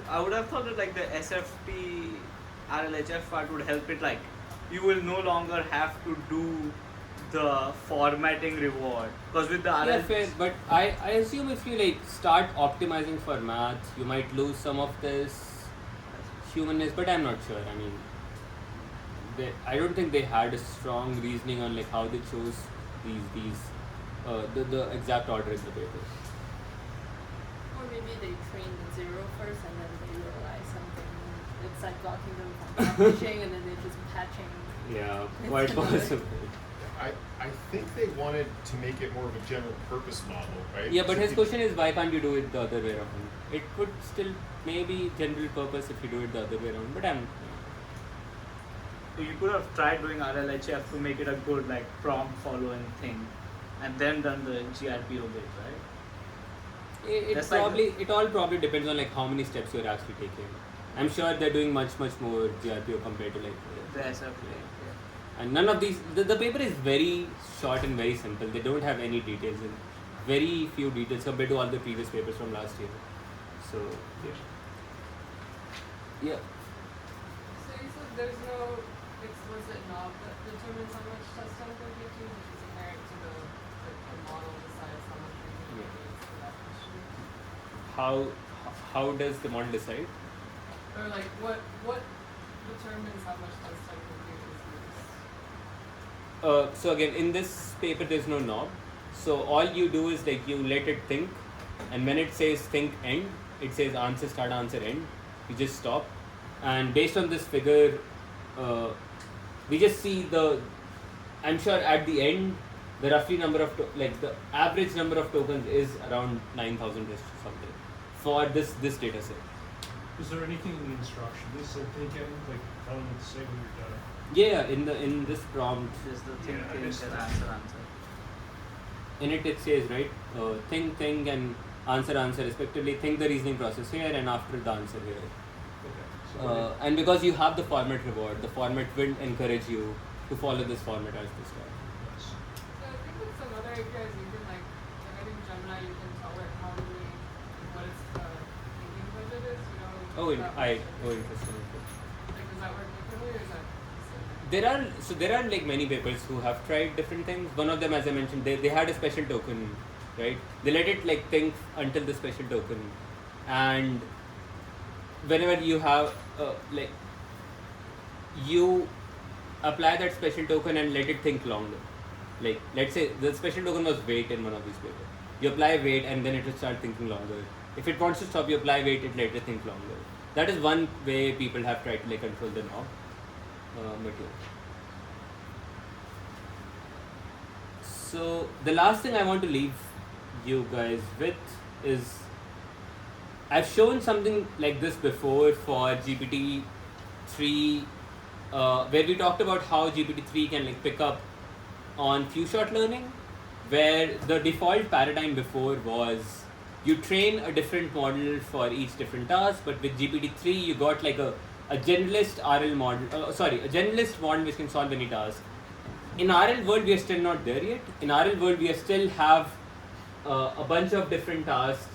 [SPEAKER 1] I would have thought that like the SFT RLHF part would help it, like you will no longer have to do the formatting reward, because with the RL
[SPEAKER 3] Yeah, fair, but I assume if you like start optimizing for math, you might lose some of this humanness, but I'm not sure. I mean, I don't think they had a strong reasoning on like how they chose the exact order in the paper.
[SPEAKER 10] Or maybe they train the zero first and then they realize something. It's like blocking them from publishing and then they're just patching.
[SPEAKER 3] Yeah,
[SPEAKER 10] It's
[SPEAKER 3] quite
[SPEAKER 10] another-
[SPEAKER 3] possible.
[SPEAKER 7] I think they wanted to make it more of a general purpose model, right?
[SPEAKER 3] Yeah, but
[SPEAKER 7] So
[SPEAKER 3] his
[SPEAKER 7] if-
[SPEAKER 3] question is why can't you do it the other way around? It could still maybe general purpose if you do it the other way around, but
[SPEAKER 1] you could have tried doing RLHF to make it a good like prompt following thing, and then done the GRPO bit, right? That's like
[SPEAKER 3] it all probably depends on like how many steps you're actually taking. I'm sure they're doing much more GRPO compared to like
[SPEAKER 1] The SFT.
[SPEAKER 3] and none of these the paper is very short and very simple. They don't have any details and very few details compared to all the previous papers from last year. So yeah.
[SPEAKER 10] So you said there's no explicit knob that determines how much test time there gives you, which is inherent to the model decides how much reasoning it needs for that question.
[SPEAKER 3] How how does the model decide?
[SPEAKER 10] Or like what determines how much test time compute is used?
[SPEAKER 3] So again, in this paper, there's no knob. So all you do is like you let it think, and when it says think end, it says answer start, answer end. You just stop, and based on this figure, we just see the. I'm sure at the end, the roughly number of the average number of tokens is around 9,000 or something for this data set.
[SPEAKER 5] Is there anything in the instruction? Is there thinking, like telling it to say when you're done?
[SPEAKER 3] Yeah, in this prompt,
[SPEAKER 1] There's the think,
[SPEAKER 5] Yeah, I
[SPEAKER 1] think,
[SPEAKER 5] missed
[SPEAKER 1] and
[SPEAKER 5] that.
[SPEAKER 1] answer.
[SPEAKER 3] in it says, right, think, and answer respectively. Think the reasoning process here, and after the answer here.
[SPEAKER 5] Okay. So
[SPEAKER 3] And because you have the format reward, the format will encourage you to follow this format as this guy.
[SPEAKER 5] yes.
[SPEAKER 10] So I think with some other APIs you can like I think Gemini you can tell it how many what its thinking budget is, you know.
[SPEAKER 3] Interesting.
[SPEAKER 10] Like does that work differently or is that the same?
[SPEAKER 3] There are like many papers who have tried different things. One of them, as I mentioned, they had a special token, right? They let it like think until the special token, and whenever you have you apply that special token and let it think longer. Like let's say the special token was wait in one of these papers. You apply wait and then it will start thinking longer. If it wants to stop, you apply wait, it let it think longer. That is one way people have tried to like control the knob. So the last thing I want to leave you guys with is I've shown something like this before for GPT-3 where we talked about how GPT-3 can like pick up on few-shot learning, where the default paradigm before was you train a different model for each different task, but with GPT-3 you got like a generalist RL model, a generalist model which can solve any task. In RL world, we are still not there yet. In RL world, we still have a bunch of different tasks.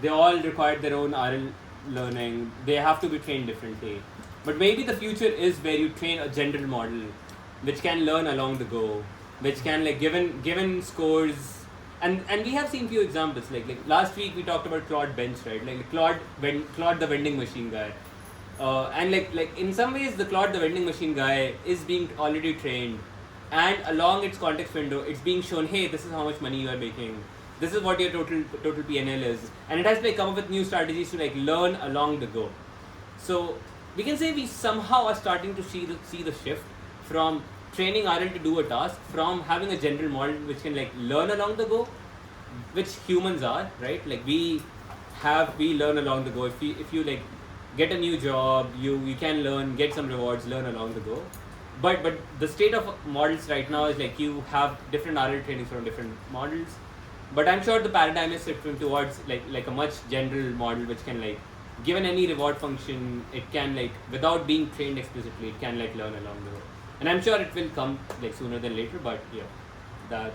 [SPEAKER 3] They all require their own RL learning. They have to be trained differently. But maybe the future is where you train a general model which can learn along the go, which can like given scores. And we have seen few examples. Like last week we talked about Claude Bench, right? Like Claude the vending machine guy. And like in some ways the Claude the vending machine guy is being already trained, and along its context window it's being shown, hey, this is how much money you are making, this is what your total PNL is, and it has to like come up with new strategies to like learn along the go. So we can say we somehow are starting to see the shift from training RL to do a task, from having a general model which can like learn along the go, which humans are, right? Like we learn along the go. If you like get a new job, you can learn, get some rewards, learn along the go. But the state of models right now is like you have different RL trainings from different models. But I'm sure the paradigm is shifting towards like a much general model which can like, given any reward function, it can like, without being trained explicitly, it can like learn along the way. And I'm sure it will come like sooner than later, but yeah, that.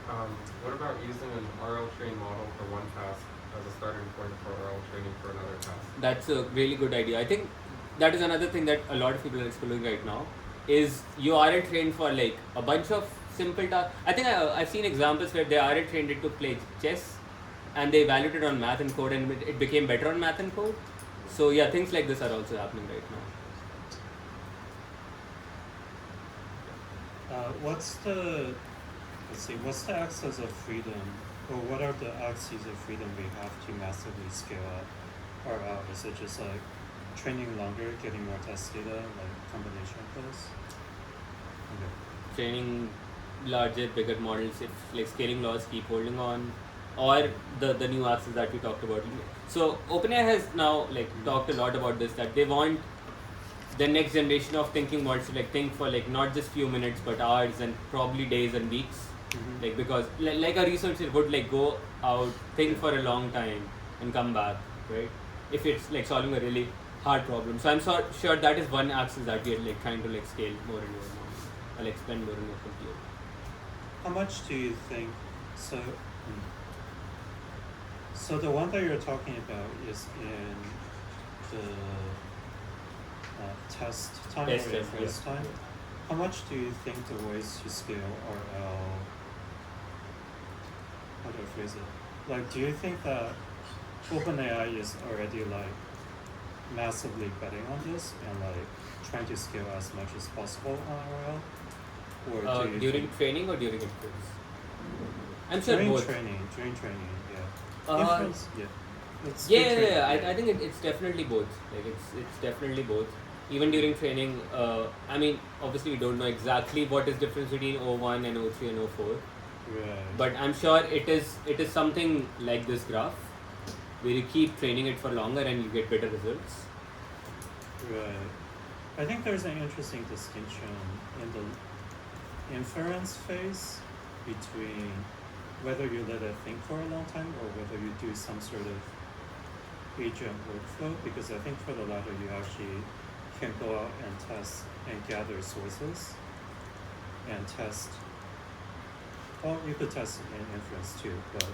[SPEAKER 4] What about using an RL trained model for one task as a starting point for RL training for another task?
[SPEAKER 3] That's a really good idea. I think that is another thing that a lot of people are exploring right now, is you RL trained for like a bunch of simple tasks. I think I've seen examples where they RL trained it to play chess, and they evaluated on math and code, and it became better on math and code. So yeah, things like this are also happening right now.
[SPEAKER 6] What's the axis of freedom, or what are the axes of freedom we have to massively scale up or out? Is it just like training longer, getting more test data, like combination of those? Okay.
[SPEAKER 3] Training larger, bigger models, if like scaling laws keep holding on, or the new axis that we talked about. So OpenAI has now like talked a lot about this, that they want the next generation of thinking models to like think for like not just few minutes but hours and probably days and weeks.
[SPEAKER 6] Mm-hmm.
[SPEAKER 3] Like because like a researcher would like go out, think for a long time and come back, right? If it's like solving a really hard problem. So I'm sure that is one axis that we are like trying to like scale more and more, or like spend more and more compute.
[SPEAKER 6] How much do you think, so the one that you're talking about is in the test time
[SPEAKER 3] Test
[SPEAKER 6] or
[SPEAKER 3] time,
[SPEAKER 6] inference
[SPEAKER 3] yeah.
[SPEAKER 6] time? How much do you think the ways to scale RL, how do I phrase it? Like, do you think that OpenAI is already like massively betting on this and like trying to scale as much as possible on RL? Or do you
[SPEAKER 3] During
[SPEAKER 6] think
[SPEAKER 3] training or during inference? I'm sure
[SPEAKER 6] during
[SPEAKER 3] both.
[SPEAKER 6] training, yeah.
[SPEAKER 3] Uh,
[SPEAKER 6] Inference, yeah. It's
[SPEAKER 3] Yeah,
[SPEAKER 6] good
[SPEAKER 3] yeah,
[SPEAKER 6] training,
[SPEAKER 3] yeah. I think it's definitely both. Like it's definitely both. Even during training, I mean, obviously we don't know exactly what is difference between O1 and O3 and O4,
[SPEAKER 6] Right.
[SPEAKER 3] but I'm sure it is something like this graph, where you keep training it for longer and you get better results.
[SPEAKER 6] Right. I think there's an interesting distinction in the inference phase between whether you let it think for a long time or whether you do some sort of agent workflow, because I think for the latter you actually can go out and test and gather sources and test. Well, you could test in inference too, but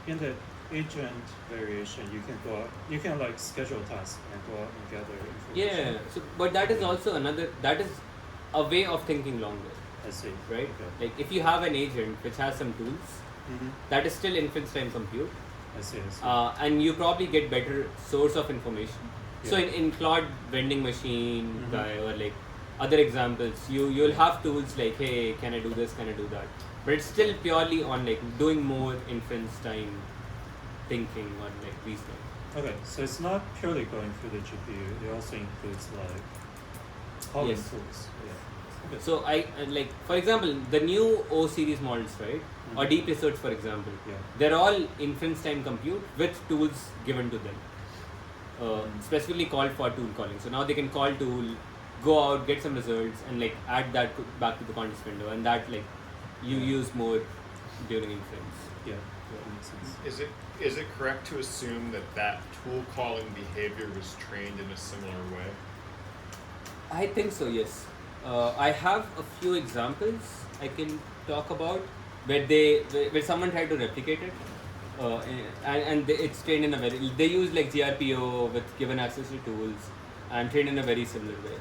[SPEAKER 6] in the agent variation you can go out, you can like schedule tasks and go out and gather information.
[SPEAKER 3] Yeah. So, but that is also that is a way of thinking longer,
[SPEAKER 6] I see.
[SPEAKER 3] right?
[SPEAKER 6] Okay.
[SPEAKER 3] Like if you have an agent which has some tools, that is still inference time compute.
[SPEAKER 6] I see.
[SPEAKER 3] And you probably get better source of information. So
[SPEAKER 6] Yeah.
[SPEAKER 3] in Claude vending machine
[SPEAKER 6] Mhm.
[SPEAKER 3] guy or like other examples, you'll have tools like, hey, can I do this, can I do that? But it's still purely on like doing more inference time thinking on like these things.
[SPEAKER 6] Okay, so it's not purely going through the GPU. It also includes like calling
[SPEAKER 3] Yes.
[SPEAKER 6] tools. Yeah. Okay.
[SPEAKER 3] So like for example, the new O series models, right? Or
[SPEAKER 6] Mhm.
[SPEAKER 3] deep research, for example,
[SPEAKER 6] Yeah.
[SPEAKER 3] they're all inference time compute with tools given to them. Specifically called for tool calling. So now they can call tool, go out, get some results, and like add that back to the context window, and that like you
[SPEAKER 6] Yeah.
[SPEAKER 3] use more during inference.
[SPEAKER 6] Yeah, that makes sense.
[SPEAKER 7] Is it correct to assume that tool calling behavior was trained in a similar way?
[SPEAKER 3] I think so. Yes. I have a few examples I can talk about where someone tried to replicate it. And it's trained in a they use like GRPO with given access to tools and trained in a very similar way,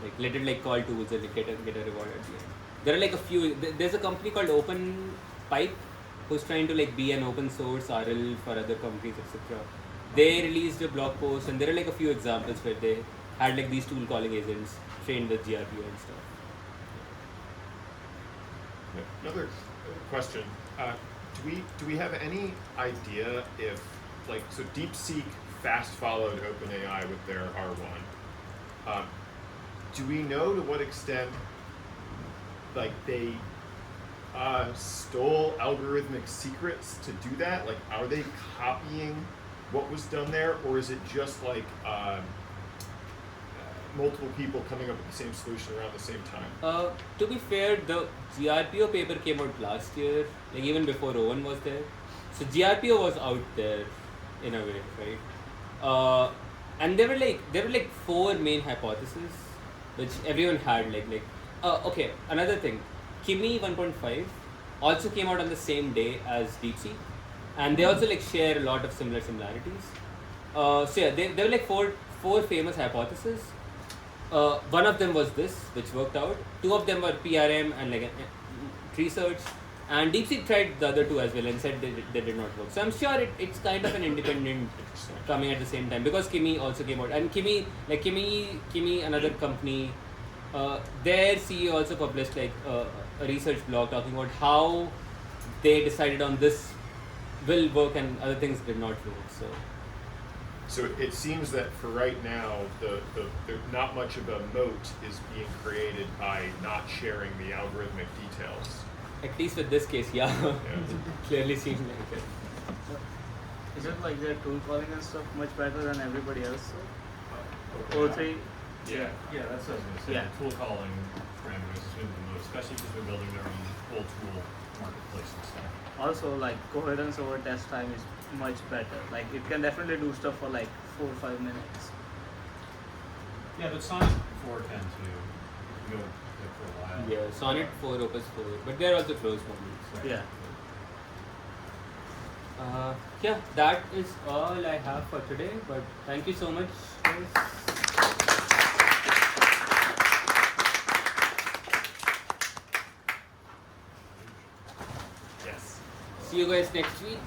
[SPEAKER 3] like let it like call tools and get a reward at the end. There are like a few. There's a company called Open Pipe who's trying to like be an open source RL for other companies, etc. They released a blog post and there are like a few examples where they had like these tool calling agents trained with GRPO and stuff.
[SPEAKER 7] Another question. Do we have any idea if, like, so DeepSeek fast followed OpenAI with their R1. Do we know to what extent, like, they stole algorithmic secrets to do that? Like, are they copying what was done there, or is it just like multiple people coming up with the same solution around the same time?
[SPEAKER 3] To be fair, the GRPO paper came out last year, like even before Owen was there. So GRPO was out there in a way, right? And there were like 4 main hypotheses, which everyone had. Okay, another thing, Kimi 1.5 also came out on the same day as DeepSeek, and they also like share a lot of similarities. So yeah, there were like four famous hypotheses. One of them was this, which worked out. 2 of them were PRM and like tree search, and DeepSeek tried the other 2 as well and said they did not work. So I'm sure it's kind of an independent coming at the same time, because Kimi also came out, and Kimi, another company, their CEO also published like a research blog talking about how they decided on this will work and other things did not work.
[SPEAKER 7] So it seems that for right now, the not much of a moat is being created by not sharing the algorithmic details.
[SPEAKER 3] At least with this case, yeah.
[SPEAKER 7] Yeah.
[SPEAKER 3] It clearly seems like it.
[SPEAKER 1] Is it like their tool calling and stuff much better than everybody else?
[SPEAKER 2] Okay.
[SPEAKER 1] O3?
[SPEAKER 2] Yeah, that's what I was gonna say.
[SPEAKER 1] Yeah.
[SPEAKER 2] The tool calling parameters is really the most, especially because they're building their own whole tool marketplace and stuff.
[SPEAKER 1] Also, like coherence over test time is much better. Like it can definitely do stuff for like 4 or 5 minutes.
[SPEAKER 2] Yeah, but Sonnet 4 can too. You go there for a while.
[SPEAKER 3] Yeah, Sonnet 4, Opus 4, but they're also closed models.
[SPEAKER 2] Right.
[SPEAKER 1] Yeah.
[SPEAKER 3] Yeah, that is all I have for today, but thank you so much, guys.
[SPEAKER 7] Yes.
[SPEAKER 3] See you guys next week.